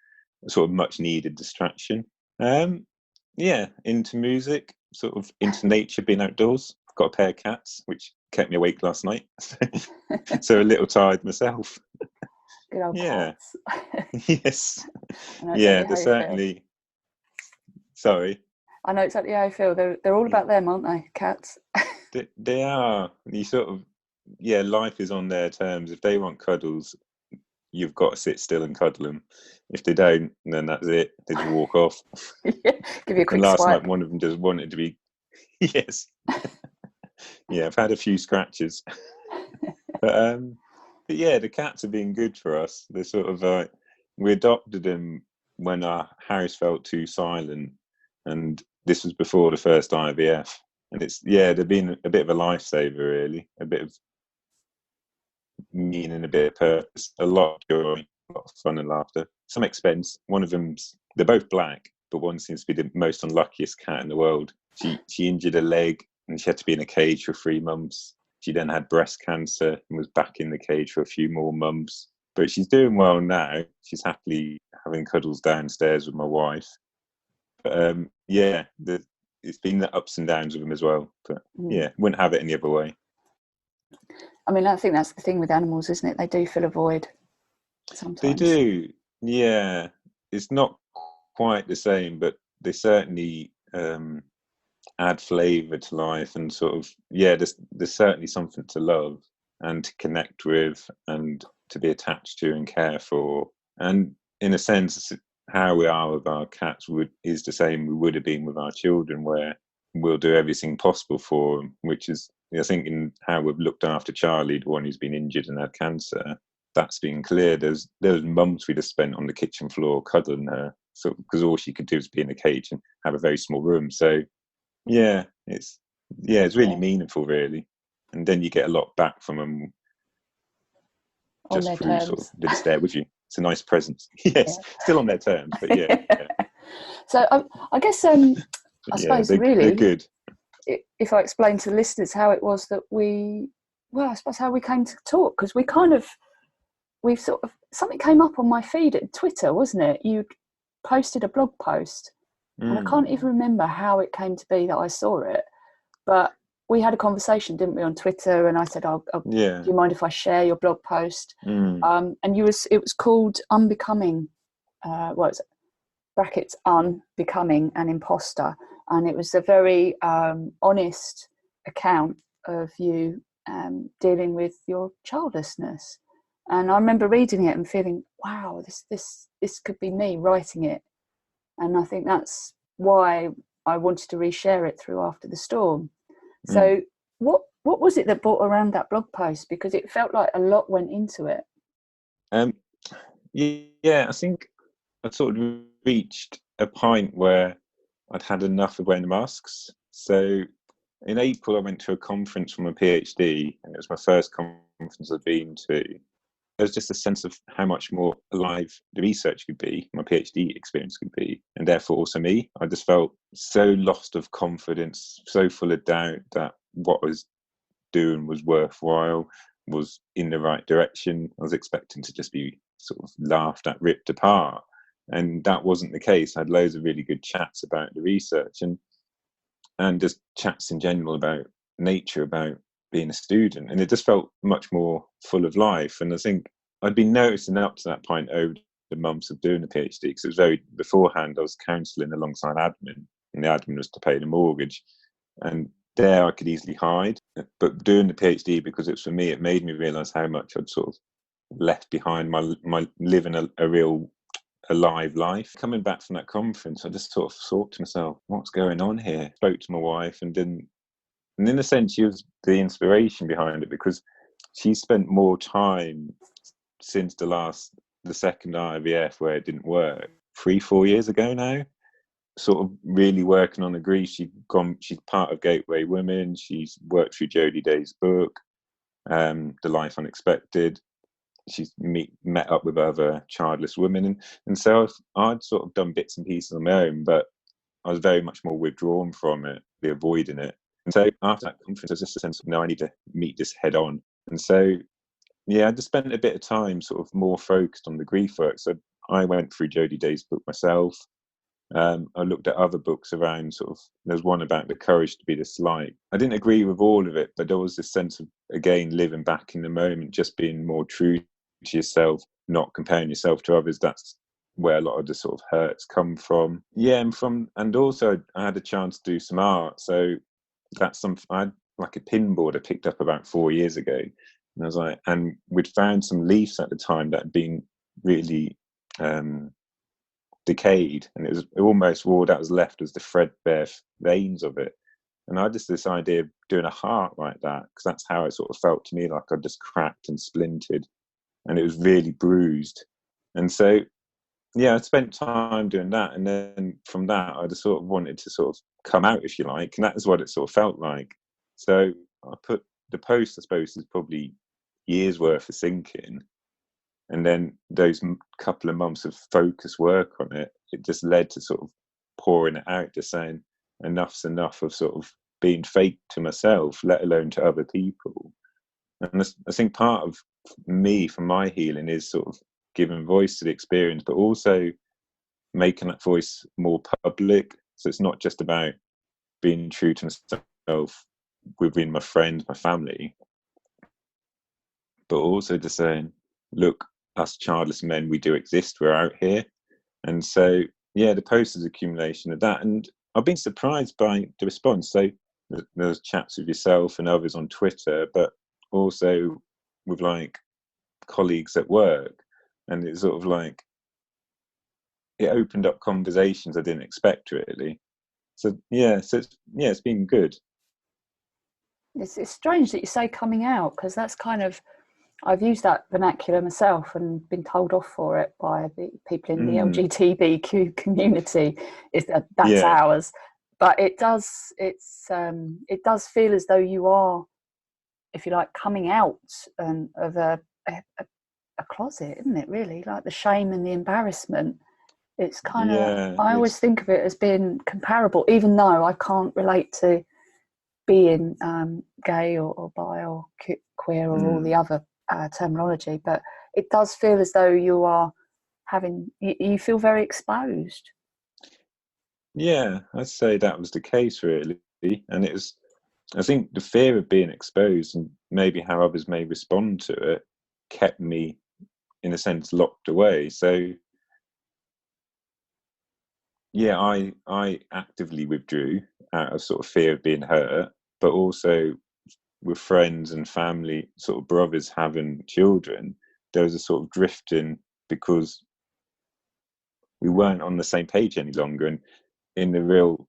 a sort of much needed distraction. Into music, sort of into nature, being outdoors. Got a pair of cats, which kept me awake last night. So a little tired myself. Good old Yeah. cats. Yes. I know Yeah, exactly how they're you feel. certainly. Sorry. I know exactly how I feel. They're all about them, aren't they? Cats. They are. You sort of, yeah, life is on their terms. If they want cuddles, you've got to sit still and cuddle them. If they don't, then that's it. They just walk off. Yeah, give you a And quick last swipe. night, one of them just wanted to be. Yes. Yeah, I've had a few scratches. But yeah, the cats have been good for us. They're sort of we adopted them when our house felt too silent, and this was before the first IVF. And they've been a bit of a lifesaver, really. A bit of meaning, a bit of purpose, a lot of joy, a lot of fun and laughter. Some expense. One of they're both black, but one seems to be the most unluckiest cat in the world. She injured a leg and she had to be in a cage for 3 months. She then had breast cancer and was back in the cage for a few more months. But she's doing well now. She's happily having cuddles downstairs with my wife. But it's been the ups and downs with them as well. But yeah, wouldn't have it any other way. I mean, I think that's the thing with animals, isn't it? They do fill a void sometimes. They do. Yeah. It's not quite the same, but they certainly add flavour to life, and sort of, there's certainly something to love and to connect with and to be attached to and care for. And in a sense, how we are with our cats is the same we would have been with our children, where we'll do everything possible for them, which is, I think, in how we've looked after Charlie, the one who's been injured and had cancer. That's been clear. There's months we'd have spent on the kitchen floor cuddling her, so because all she could do was be in a cage and have a very small room. So it's really meaningful, really. And then you get a lot back from them just through terms. Sort of they're just there with you. It's a nice presence. Yes, still on their terms, but yeah. So I guess I suppose they're good. If I explain to the listeners how it was that I suppose how we came to talk, because we've sort of, something came up on my feed at Twitter, wasn't it? You'd posted a blog post, and I can't even remember how it came to be that I saw it, but we had a conversation, didn't we, on Twitter? And I said, do you mind if I share your blog post? And it was called Unbecoming, brackets Unbecoming an Imposter, and it was a very honest account of you dealing with your childlessness. And I remember reading it and feeling, wow, this could be me writing it. And I think that's why I wanted to reshare it through After the Storm. So what was it that brought around that blog post? Because it felt like a lot went into it. I think I sort of reached a point where I'd had enough of wearing masks. So in April, I went to a conference for my PhD, and it was my first conference I'd been to. There was just a sense of how much more alive the research could be, my PhD experience could be, and therefore also me. I just felt so lost of confidence, so full of doubt that what I was doing was worthwhile, was in the right direction. I was expecting to just be sort of laughed at, ripped apart. And that wasn't the case. I had loads of really good chats about the research and just chats in general about nature, about being a student, and it just felt much more full of life. And I think I'd been noticing up to that point over the months of doing the PhD, because it was beforehand I was counselling alongside admin, and the admin was to pay the mortgage, and there I could easily hide. But doing the PhD, because it's for me, it made me realise how much I'd sort of left behind, my living a real alive life. Coming back from that conference, I just sort of thought to myself, what's going on here? Spoke to my wife, and in a sense, she was the inspiration behind it, because she spent more time since the second IVF where it didn't work, 3-4 years ago now, sort of really working on the grief. She's part of Gateway Women. She's worked through Jodie Day's book, The Life Unexpected. She's met up with other childless women, and so I'd sort of done bits and pieces on my own, but I was very much more withdrawn from it, avoiding it. And so after that conference, there's just a sense of, no, I need to meet this head on. And so, I just spent a bit of time sort of more focused on the grief work. So I went through Jodie Day's book myself. I looked at other books around there's one about the courage to be disliked. I didn't agree with all of it, but there was this sense of, again, living back in the moment, just being more true to yourself, not comparing yourself to others. That's where a lot of the sort of hurts come from. Yeah, and also I had a chance to do some art. So that's I had like a pinboard I picked up about 4 years ago. And I was like, and we'd found some leaves at the time that had been really decayed, and it almost all that was left was the threadbare veins of it. And I had this idea of doing a heart like that, because that's how it sort of felt to me, like I just cracked and splintered, and it was really bruised. And so, yeah, I spent time doing that, and then from that, I just sort of wanted to sort of come out, if you like, and that is what it sort of felt like. So I put the post, I suppose, is probably years worth of thinking, and then those couple of months of focused work on it, it just led to sort of pouring it out, just saying enough's enough of sort of being fake to myself, let alone to other people. And I think part of me, for my healing, is sort of giving voice to the experience, but also making that voice more public. So it's not just about being true to myself within my friends, my family, but also just saying, look, us childless men, we do exist, we're out here. And so, yeah, the post is accumulation of that. And I've been surprised by the response. So there's chats with yourself and others on Twitter, but also with like colleagues at work. And it's sort of like, it opened up conversations I didn't expect, really. So, yeah, it's been good. It's strange that you say coming out, because that's kind of, I've used that vernacular myself and been told off for it by the people in the LGBTQ community. That's ours, but it does feel as though you are, if you like, coming out of a closet, isn't it? Really, like the shame and the embarrassment. It's kind of, I always think of it as being comparable, even though I can't relate to being gay or bi or queer or all the other terminology, but it does feel as though you are you feel very exposed. Yeah, I'd say that was the case, really. And it was, I think the fear of being exposed and maybe how others may respond to it kept me, in a sense, locked away. So yeah, I actively withdrew out of sort of fear of being hurt, but also with friends and family, sort of brothers having children, there was a sort of drifting because we weren't on the same page any longer. And in the real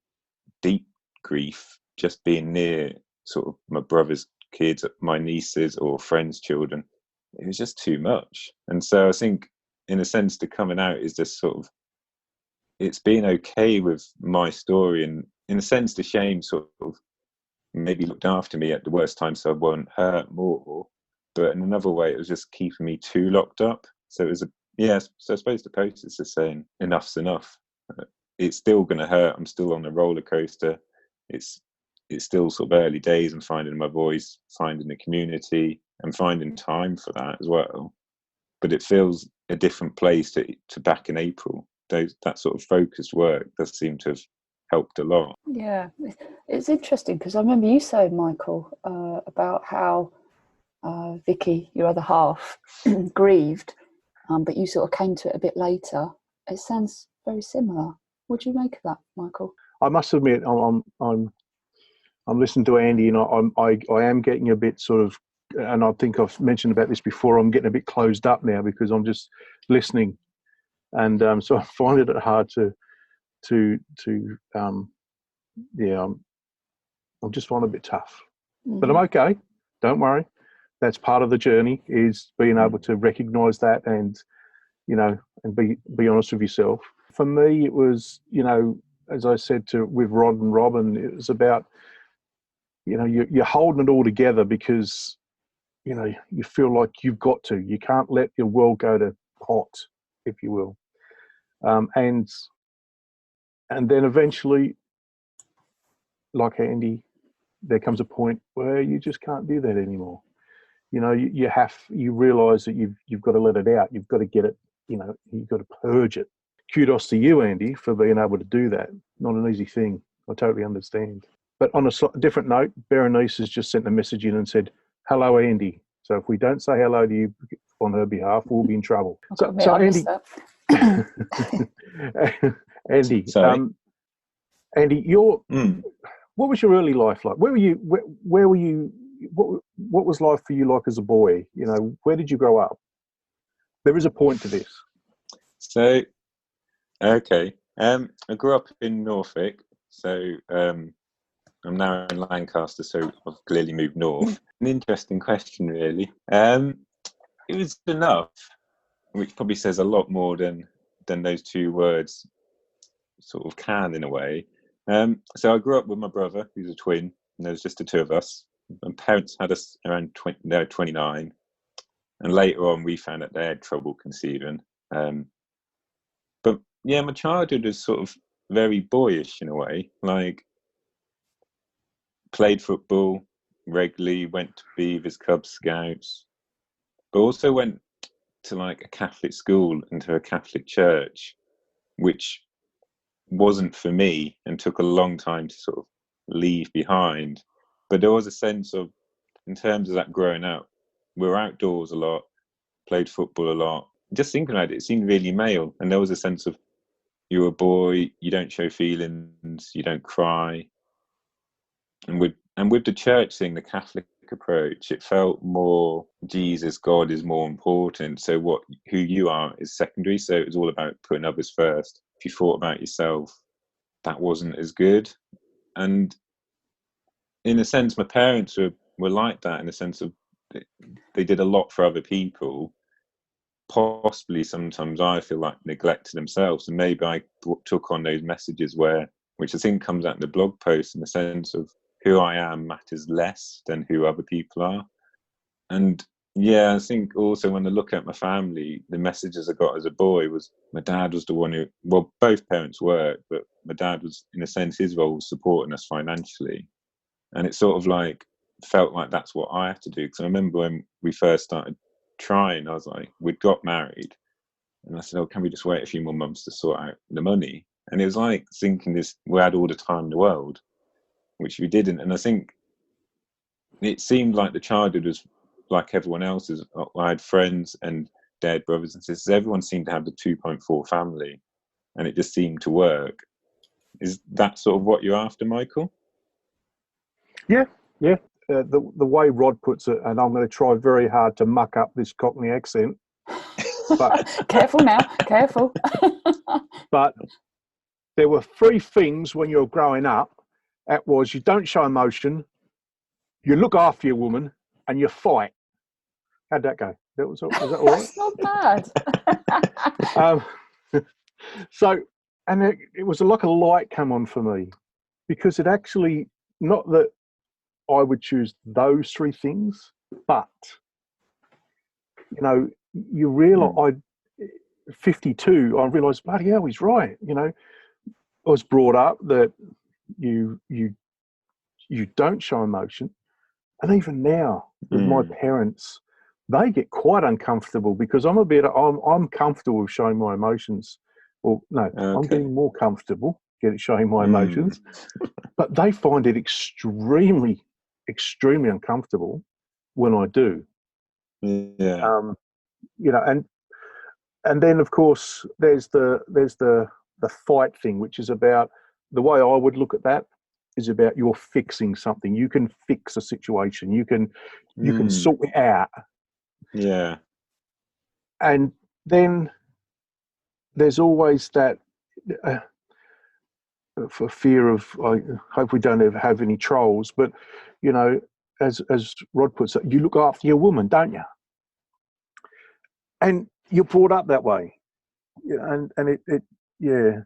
deep grief, just being near sort of my brother's kids, my nieces or friends' children, it was just too much. And so I think, in a sense, the coming out is just sort of, it's being okay with my story, and in a sense, the shame sort of maybe looked after me at the worst time so I won't hurt more, but in another way it was just keeping me too locked up. So it was so I suppose the post is just saying enough's enough. It's still going to hurt, I'm still on the roller coaster, it's still sort of early days and finding my voice, finding the community and finding time for that as well, but it feels a different place to back in April. That sort of focused work does seem to have helped a lot. Yeah, it's interesting because I remember you saying, Michael, about how Vicky, your other half, grieved, but you sort of came to it a bit later. It sounds very similar. What do you make of that, Michael? I must admit, I'm listening to Andy, and I am getting a bit sort of, and I think I've mentioned about this before, I'm getting a bit closed up now because I'm just listening, and so I'm finding it hard to I'm just finding it a bit tough, but I'm okay. Don't worry. That's part of the journey, is being able to recognise that and be honest with yourself. For me, it was, as I said with Rod and Robin, it was about, you're holding it all together because, you feel like you've got to. You can't let your world go to pot, if you will. And then eventually, like Andy, there comes a point where you just can't do that anymore. You realise that you've got to let it out. You've got to get it. You've got to purge it. Kudos to you, Andy, for being able to do that. Not an easy thing. I totally understand. But on a different note, Berenice has just sent a message in and said, "Hello, Andy." So if we don't say hello to you on her behalf, we'll be in trouble. I've got to admit, I missed that. Andy, Sorry. Andy, what was your early life like? Where were you? Where were you? What was life for you like as a boy? You know, where did you grow up? There is a point to this. So, okay. I grew up in Norfolk, so I'm now in Lancaster, so I've clearly moved north. An interesting question, really. It was enough, which probably says a lot more than those two words sort of can, in a way. So I grew up with my brother, who's a twin, and there was just the two of us. My parents had us around 29, and later on we found that they had trouble conceiving. But yeah, my childhood was sort of very boyish in a way. Like, played football regularly, went to Beavers, Cubs, Scouts, but also went to like a Catholic school and to a Catholic church, which wasn't for me and took a long time to sort of leave behind. But there was a sense of, in terms of that growing up, we were outdoors a lot, played football a lot. Just thinking about it, it seemed really male, and there was a sense of, you're a boy, you don't show feelings, you don't cry. And with the church thing, the Catholic approach, it felt more Jesus, God is more important. So who you are is secondary. So it was all about putting others first. If you thought about yourself, that wasn't as good. And in a sense, my parents were like that, in the sense of they did a lot for other people. Possibly sometimes I feel like neglected themselves, and maybe I took on those messages which I think comes out in the blog post, in the sense of who I am matters less than who other people are. And yeah, I think also when I look at my family, the messages I got as a boy was, my dad was the one who, well, both parents worked, but my dad was, in a sense, his role was supporting us financially. And it sort of like felt like that's what I had to do. Because I remember when we first started trying, I was like, we'd got married, and I said, oh, can we just wait a few more months to sort out the money? And it was like thinking we had all the time in the world, which we didn't. And I think it seemed like the childhood was like everyone else's. I had friends and they had brothers and sisters. Everyone seemed to have the 2.4 family, and it just seemed to work. Is that sort of what you're after, Michael? Yeah. The way Rod puts it, and I'm going to try very hard to muck up this Cockney accent. But careful now, careful. But there were three things when you were growing up. That was, you don't show emotion, you look after your woman, and you fight. How'd that go? Was that all right? That's not bad. So, and it was like a light come on for me, because it actually, not that I would choose those three things, but, you know, you realise, 52, I realised, bloody hell, he's right. You know, I was brought up that you don't show emotion. And even now, with my parents, they get quite uncomfortable, because I'm comfortable with showing my emotions. Well, no, okay. I'm getting more comfortable showing my emotions, but they find it extremely, extremely uncomfortable when I do. Yeah. You know, and then of course there's the fight thing, which is about, the way I would look at that is about, you're fixing something. You can fix a situation. You can sort it out. Yeah. And then there's always that for fear of, I hope we don't ever have any trolls, but, you know, as Rod puts it, you look after your woman, don't you? And you're brought up that way. And it yeah.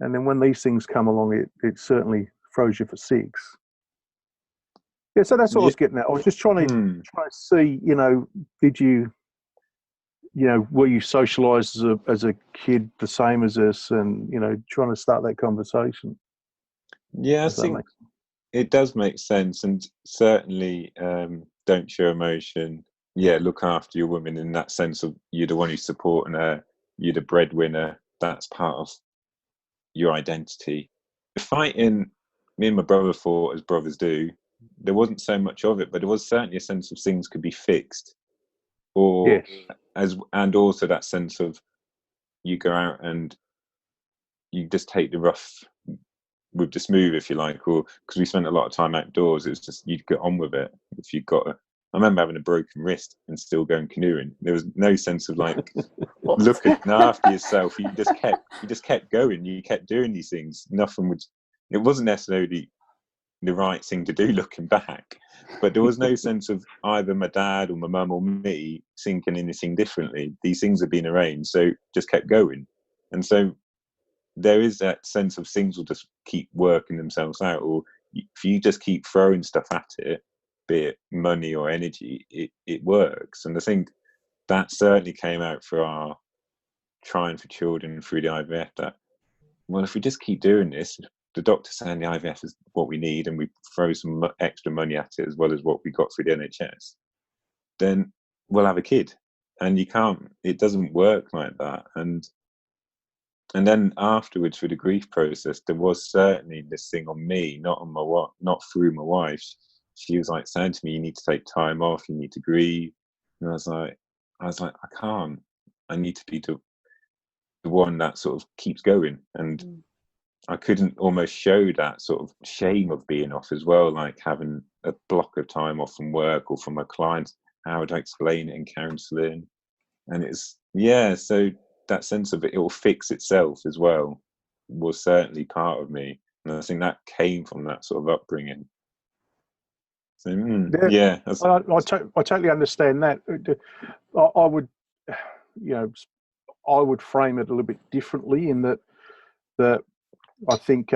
And then when these things come along, it certainly throws you for six. Yeah, so that's what I was getting at. I was just trying to see, you know, did you know, were you socialised as a kid the same as us, and, you know, trying to start that conversation. Yeah, I think it does make sense, and certainly don't show emotion. Yeah, look after your woman, in that sense of, you're the one who's supporting her, you're the breadwinner, that's part of your identity. Fighting, me and my brother fought as brothers do. There wasn't so much of it, but there was certainly a sense of things could be fixed. or Yes. and also that sense of you go out and you just take the rough with the smooth, if you like, or because we spent a lot of time outdoors, it's just you'd get on with it. If you got I remember having a broken wrist and still going canoeing. There was no sense of like looking after yourself. You just kept going. You kept doing these things. Nothing would. It wasn't necessarily the right thing to do looking back, but there was no sense of either my dad or my mum or me thinking anything differently. These things had been arranged, so just kept going. And so there is that sense of things will just keep working themselves out, or if you just keep throwing stuff at it, be it money or energy, it works. And I think that certainly came out for our trying for children through the IVF, that, well, if we just keep doing this, the doctor's saying the IVF is what we need, and we throw some extra money at it as well as what we got through the NHS, then we'll have a kid. And it doesn't work like that. And then afterwards, through the grief process, there was certainly this thing on me, not through my wife. She was like saying to me, "You need to take time off. You need to grieve." And I was like, I can't. I need to be the one that sort of keeps going. And I couldn't almost show that sort of shame of being off as well, like having a block of time off from work or from my clients. How would I explain it in counselling? And so that sense of it will fix itself as well was certainly part of me, and I think that came from that sort of upbringing. So I totally understand that. I would, I would frame it a little bit differently in that I think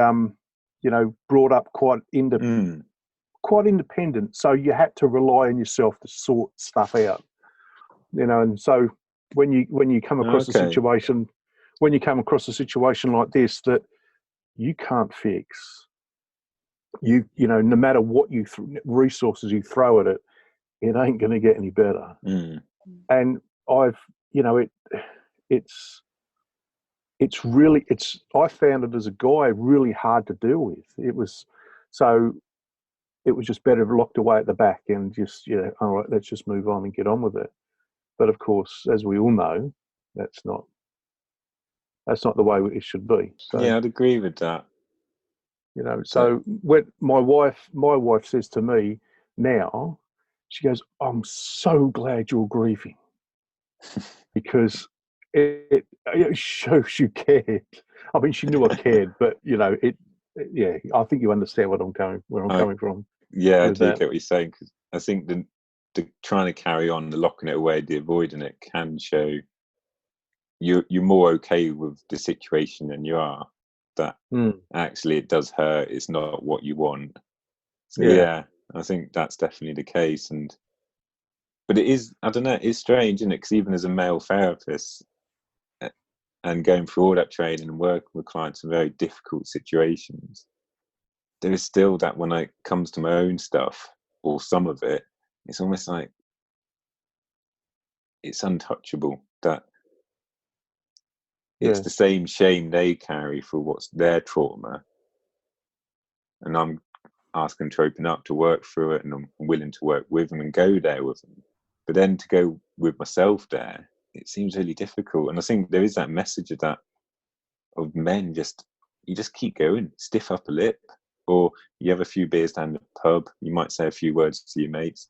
brought up quite independent, so you had to rely on yourself to sort stuff out, and so when you come across a situation like this that you can't fix, no matter what resources you throw at it, it ain't going to get any better. And I've I found it as a guy really hard to deal with. It was just better locked away at the back and just all right, let's just move on and get on with it. But of course, as we all know, that's not the way it should be. So, yeah, I'd agree with that. So when my wife says to me now, she goes, "I'm so glad you're grieving," because it shows you cared. I mean, she knew I cared, but I think you understand where I'm coming from. Yeah, I do get what you're saying, because I think the trying to carry on, the locking it away, the avoiding it can show you're more okay with the situation than you are. That actually it does hurt. It's not what you want. So yeah, I think that's definitely the case. But it is, I don't know, it's strange, isn't it? Because even as a male therapist and going through all that training and working with clients in very difficult situations, there is still that when it comes to my own stuff, or some of it, it's almost like it's untouchable. That it's the same shame they carry for what's their trauma, and I'm asking to open up to work through it, and I'm willing to work with them and go there with them. But then to go with myself there, it seems really difficult. And I think there is that message of men, you just keep going, stiff upper lip, or you have a few beers down the pub, you might say a few words to your mates,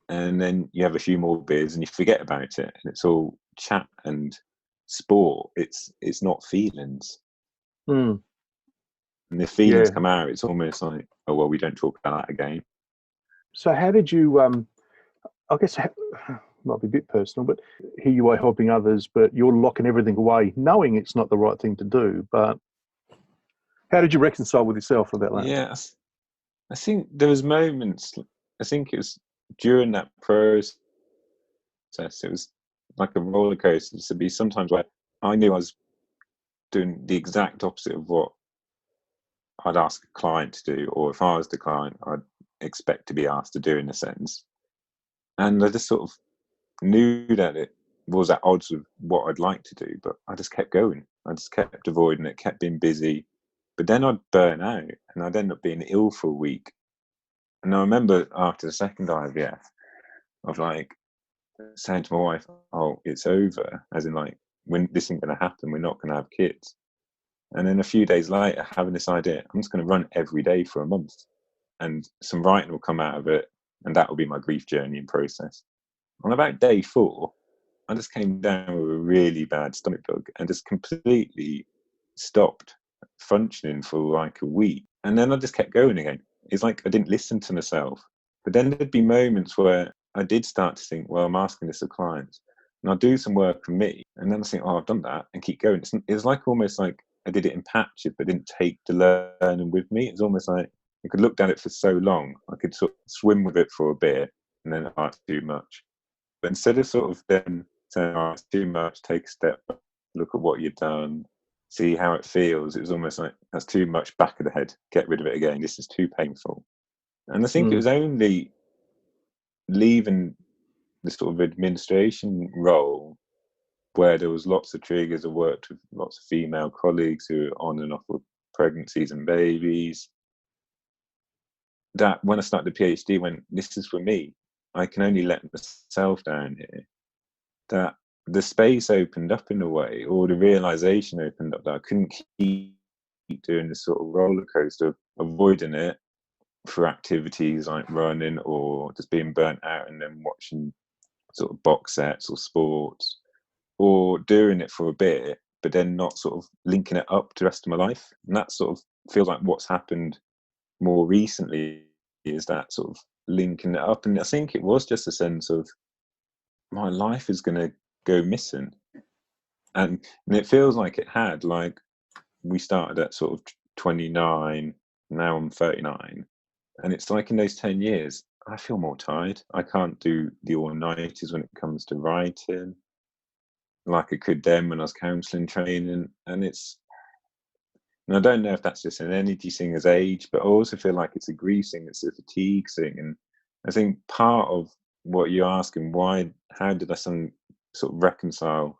and then you have a few more beers and you forget about it, and it's all chat and sport. It's not feelings. And if feelings come out, it's almost like, oh well, we don't talk about that again. So how did you I guess might be a bit personal, but here you are helping others, but you're locking everything away, knowing it's not the right thing to do. But how did you reconcile with yourself about that? Yeah, I think there was moments. I think it was during that process. It was like a roller coaster. To be sometimes where I knew I was doing the exact opposite of what I'd ask a client to do, or if I was the client, I'd expect to be asked to do in a sense. And I just sort of knew that it was at odds with what I'd like to do, but I just kept going. I just kept avoiding it, kept being busy. But then I'd burn out and I'd end up being ill for a week. And I remember after the second IVF, of like, saying to my wife, "Oh, it's over," as in like, when this isn't going to happen, we're not going to have kids. And then a few days later, having this idea, I'm just going to run every day for a month, and some writing will come out of it, and that will be my grief journey and process. On about day 4, I just came down with a really bad stomach bug and just completely stopped functioning for like a week. And then I just kept going again. It's like I didn't listen to myself. But then there'd be moments where I did start to think, well, I'm asking this of clients, and I'll do some work for me. And then I think, oh, I've done that, and keep going. It was like almost like I did it in patches, but didn't take the learning with me. It's almost like I could look at it for so long. I could sort of swim with it for a bit, and then, oh, it's too much. But instead of sort of then saying, oh, it's too much, take a step back, look at what you've done, see how it feels, it was almost like, that's too much, back of the head, get rid of it again, this is too painful. And I think it was only leaving the sort of administration role, where there was lots of triggers. I worked with lots of female colleagues who were on and off with pregnancies and babies, that when I started the PhD, when this is for me, I can only let myself down here, that the space opened up in a way, or the realization opened up, that I couldn't keep doing this sort of roller coaster of avoiding it for activities like running or just being burnt out and then watching sort of box sets or sports, or doing it for a bit but then not sort of linking it up to the rest of my life. And that sort of feels like what's happened more recently, is that sort of linking it up. And I think it was just a sense of, my life is going to go missing, and it feels like it had. Like, we started at sort of 29, now I'm 39, and it's like in those 10 years I feel more tired. I can't do the all-nighters when it comes to writing like I could then when I was counselling training. And I don't know if that's just an energy thing as age, but I also feel like it's a grief thing, it's a fatigue thing. And I think part of what you're asking, how did I sort of reconcile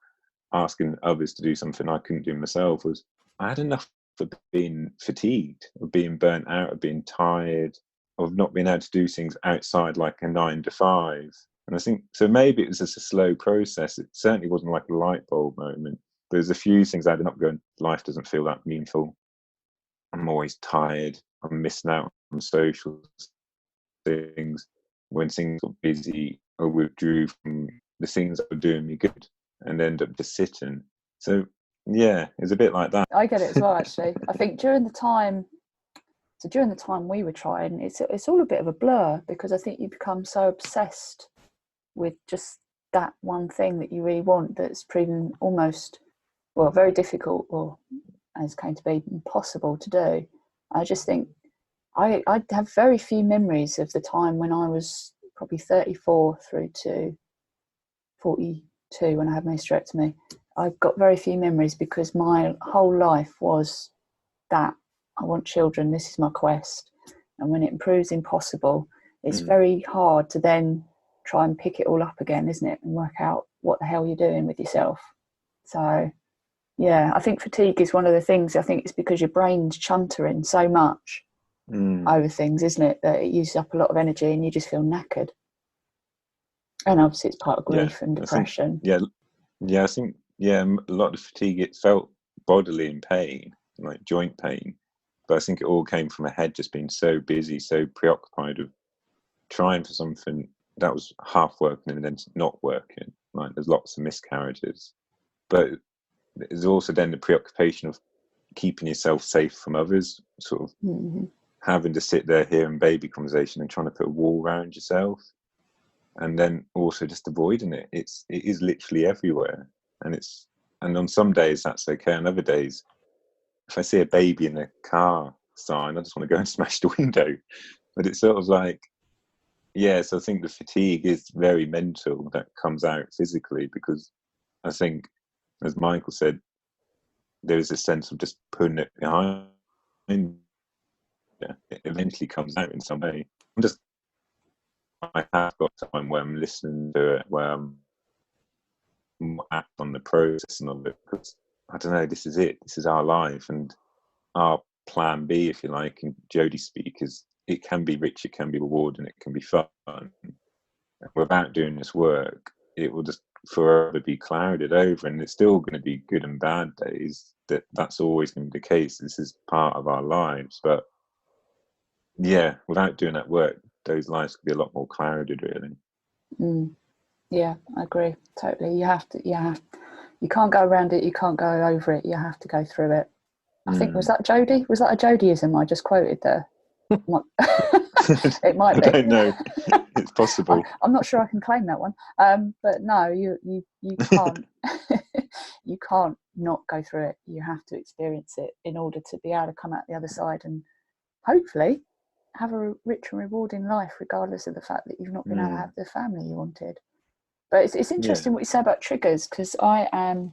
asking others to do something I couldn't do myself, was I had enough of being fatigued, of being burnt out, of being tired, of not being able to do things outside like a 9 to 5. And I think, so maybe it was just a slow process. It certainly wasn't like a light bulb moment. There's a few things I ended up going, life doesn't feel that meaningful. I'm always tired. I'm missing out on social things. When things got busy, I withdrew from the things that were doing me good and ended up just sitting. So yeah, it's a bit like that. I get it as well, actually. I think during the time we were trying, it's all a bit of a blur, because I think you become so obsessed with just that one thing that you really want, that's proven almost, well, very difficult, or as came to be impossible to do. I just think I have very few memories of the time when I was probably 34 through to 42 when I had my hysterectomy. I've got very few memories, because my whole life was that I want children, this is my quest. And when it proves impossible, it's very hard to then try and pick it all up again, isn't it? And work out what the hell you're doing with yourself. So yeah, I think fatigue is one of the things. I think it's because your brain's chuntering so much over things, isn't it, that it uses up a lot of energy and you just feel knackered. And obviously it's part of grief and depression. I think a lot of fatigue, it felt bodily in pain, like joint pain, but I think it all came from a head just being so busy, so preoccupied with trying for something that was half working and then not working. Like, there's lots of miscarriages, but there's also then the preoccupation of keeping yourself safe from others, sort of having to sit there hearing baby conversation and trying to put a wall around yourself, and then also just avoiding it. It is literally everywhere, and on some days that's okay. On other days, if I see a baby in a car sign, I just want to go and smash the window. But it's sort of like, yeah, so I think the fatigue is very mental, that comes out physically, because I think, as Michael said, there is a sense of just putting it behind. Yeah, it eventually comes out in some way. I have got time where I'm listening to it, where I'm act on the process and of it, because I don't know, this is it. This is our life, and our plan B, if you like, in Jodie speak, is it can be rich, it can be rewarding, it can be fun. Without doing this work, it will just forever be clouded over, and it's still going to be good and bad days. That's always going to be the case. This is part of our lives, but yeah, without doing that work, those lives could be a lot more clouded, really. Yeah, I agree totally. You can't go around it, you can't go over it, you have to go through it. I think, was that Jodie? Was that a Jodieism I just quoted there? It might be. I don't know. It's possible. I'm not sure I can claim that one. But no, you can't. You can't not go through it. You have to experience it in order to be able to come out the other side and hopefully have a rich and rewarding life, regardless of the fact that you've not been able to have the family you wanted. But it's interesting what you say about triggers, because I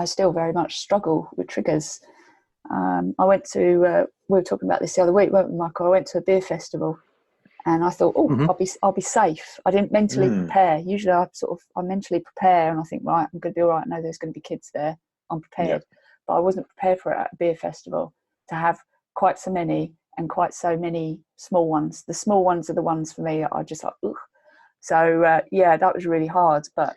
still very much struggle with triggers. I went to we were talking about this the other week, weren't we, Michael? I went to a beer festival, and I thought, I'll be safe. I didn't mentally prepare. Usually, I mentally prepare, and I think, right, I'm going to be all right. I know there's going to be kids there. I'm prepared, but I wasn't prepared for it at a beer festival to have quite so many and quite so many small ones. The small ones are the ones for me that are just like, ugh. So that was really hard. But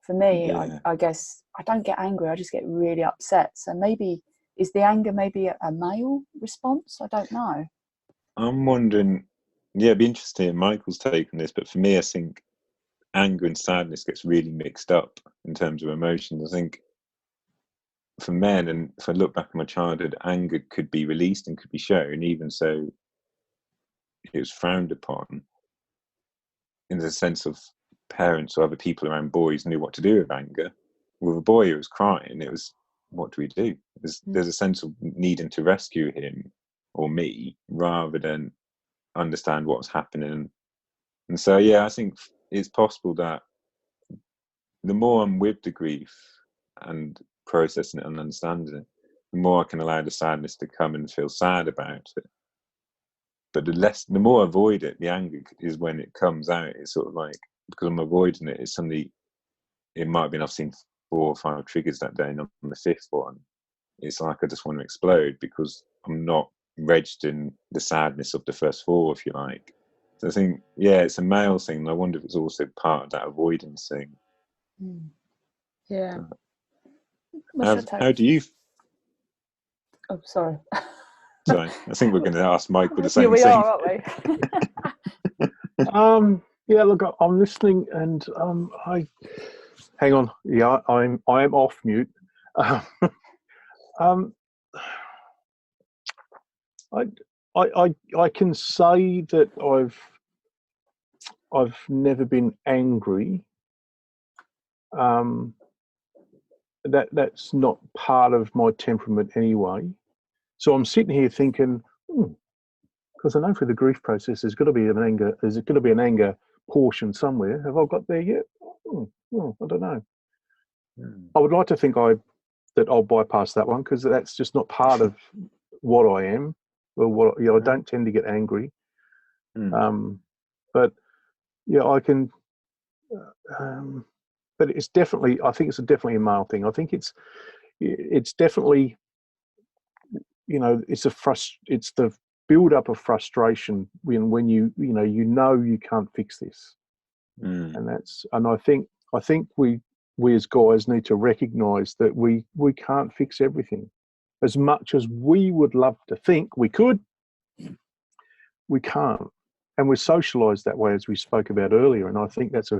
for me, I guess I don't get angry. I just get really upset. So maybe. Is the anger maybe a male response? I don't know. I'm wondering, it'd be interesting in Michael's take on this, but for me, I think anger and sadness gets really mixed up in terms of emotions. I think for men, and if I look back at my childhood, anger could be released and could be shown, even so it was frowned upon. In the sense of parents or other people around boys knew what to do with anger. With a boy who was crying, it was, what do we do? There's a sense of needing to rescue him or me rather than understand what's happening. And so, I think it's possible that the more I'm with the grief and processing it and understanding it, the more I can allow the sadness to come and feel sad about it. But the more I avoid it, the anger is when it comes out. It's sort of like, because I'm avoiding it, it's something, it might have been, I've seen 4 or 5 triggers that day, and on the 5th one, it's like I just want to explode because I'm not registering the sadness of the first 4, if you like. So I think, it's a male thing, and I wonder if it's also part of that avoidance thing. Yeah. How do you? Oh, sorry. Sorry, I think we're going to ask Michael the same thing. We are, aren't we? Look, I'm listening, and hang on. Yeah, I am off mute. I can say that I've never been angry. That's not part of my temperament anyway. So I'm sitting here thinking, because I know through the grief process there's got to be an anger. There's going to be an anger portion somewhere. Have I got there yet? I don't know. I would like to think that I'll bypass that one, because that's just not part of what I am. Well, I don't tend to get angry. But I can. But it's definitely. I think it's definitely a male thing. I think it's definitely. It's the build up of frustration when you can't fix this, and I think we as guys need to recognise that we can't fix everything. As much as we would love to think we could, we can't, and we're socialised that way, as we spoke about earlier. And I think that's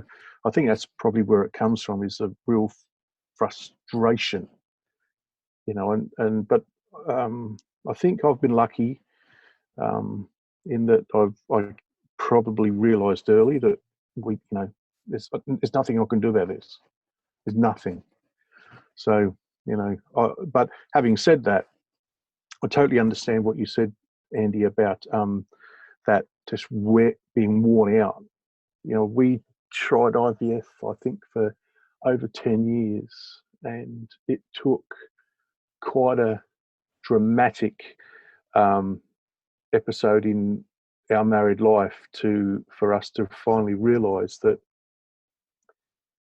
probably where it comes from, is a real frustration, but I think I've been lucky in that I probably realised early that there's nothing I can do about this. There's nothing. So but having said that, I totally understand what you said, Andy, about that just being worn out. We tried IVF, I think, for over 10 years, and it took quite a dramatic episode in our married life for us to finally realise that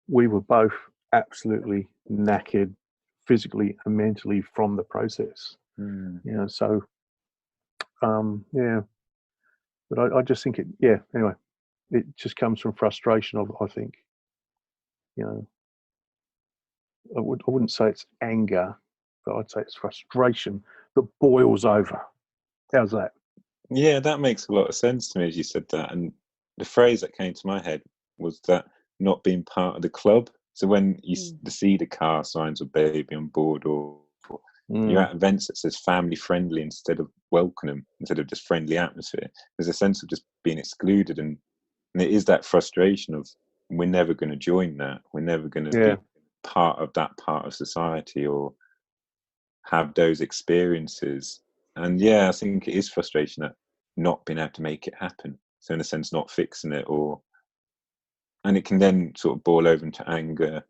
we were both absolutely knackered, physically and mentally, from the process. So but I just think anyway, it just comes from frustration, I think. you know, I wouldn't say it's anger, but I'd say it's frustration that boils over. How's that? Yeah, that makes a lot of sense to me as you said that. And the phrase that came to my head was that not being part of the club. So when you see the car signs of baby on board, or you're at events that says family friendly instead of welcome, instead of just friendly atmosphere, there's a sense of just being excluded. And it is that frustration of we're never going to join that. We're never going to be part of that part of society or have those experiences. And yeah, I think it is frustration that not being able to make it happen. So in a sense, not fixing it, and it can then sort of boil over into anger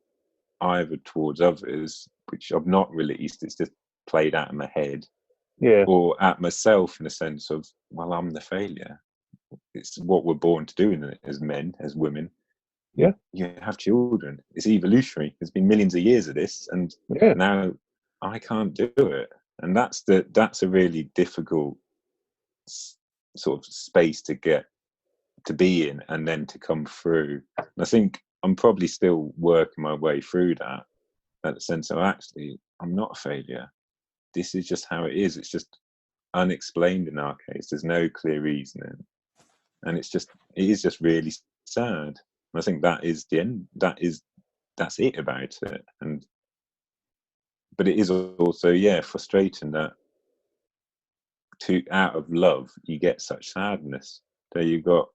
either towards others, which I've not released, it's just played out in my head, or at myself in a sense of, well, I'm the failure. It's what we're born to do as men, as women. You have children. It's evolutionary. There's been millions of years of this, and now I can't do it. And that's a really difficult sort of space to get to be in, and then to come through. And I think I'm probably still working my way through that sense of, actually, I'm not a failure. This is just how it is. It's just unexplained in our case. There's no clear reasoning, and it is just really sad. And I think that is the end. That's it about it. But it is also frustrating that out of love you get such sadness. So you've got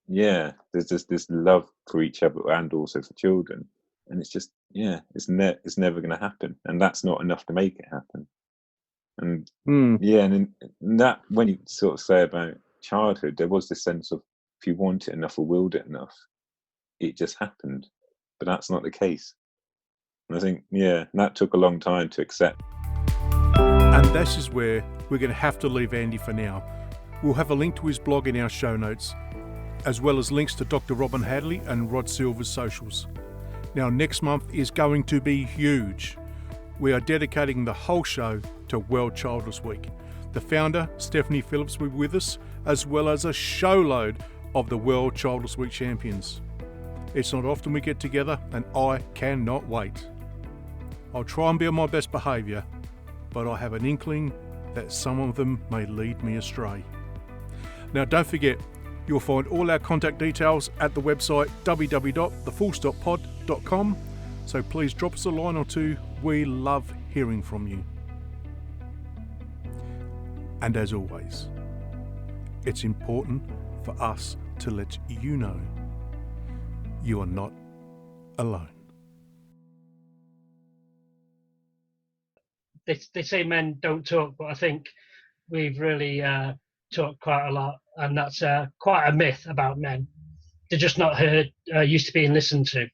there's just this love for each other and also for children, and it's just it's never going to happen, and that's not enough to make it happen. And and in that, when you sort of say about childhood, there was this sense of, if you want it enough or willed it enough, it just happened. But that's not the case. And I think that took a long time to accept. And this is where we're going to have to leave Andy for now. We'll have a link to his blog in our show notes, as well as links to Dr. Robin Hadley and Rod Silver's socials. Now, next month is going to be huge. We are dedicating the whole show to World Childless Week. The founder, Stephanie Phillips, will be with us, as well as a showload of the World Childless Week champions. It's not often we get together, and I cannot wait. I'll try and be on my best behaviour, but I have an inkling that some of them may lead me astray. Now, don't forget, you'll find all our contact details at the website www.thefullstoppod.com, so please drop us a line or two. We love hearing from you. And as always, it's important for us to let you know you are not alone. They say men don't talk, but I think we've really talked quite a lot, and that's quite a myth about men. They're just not heard, used to being listened to.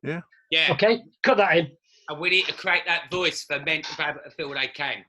Yeah. Yeah. Okay, cut that in. And we need to create that voice for men to be able to feel they can.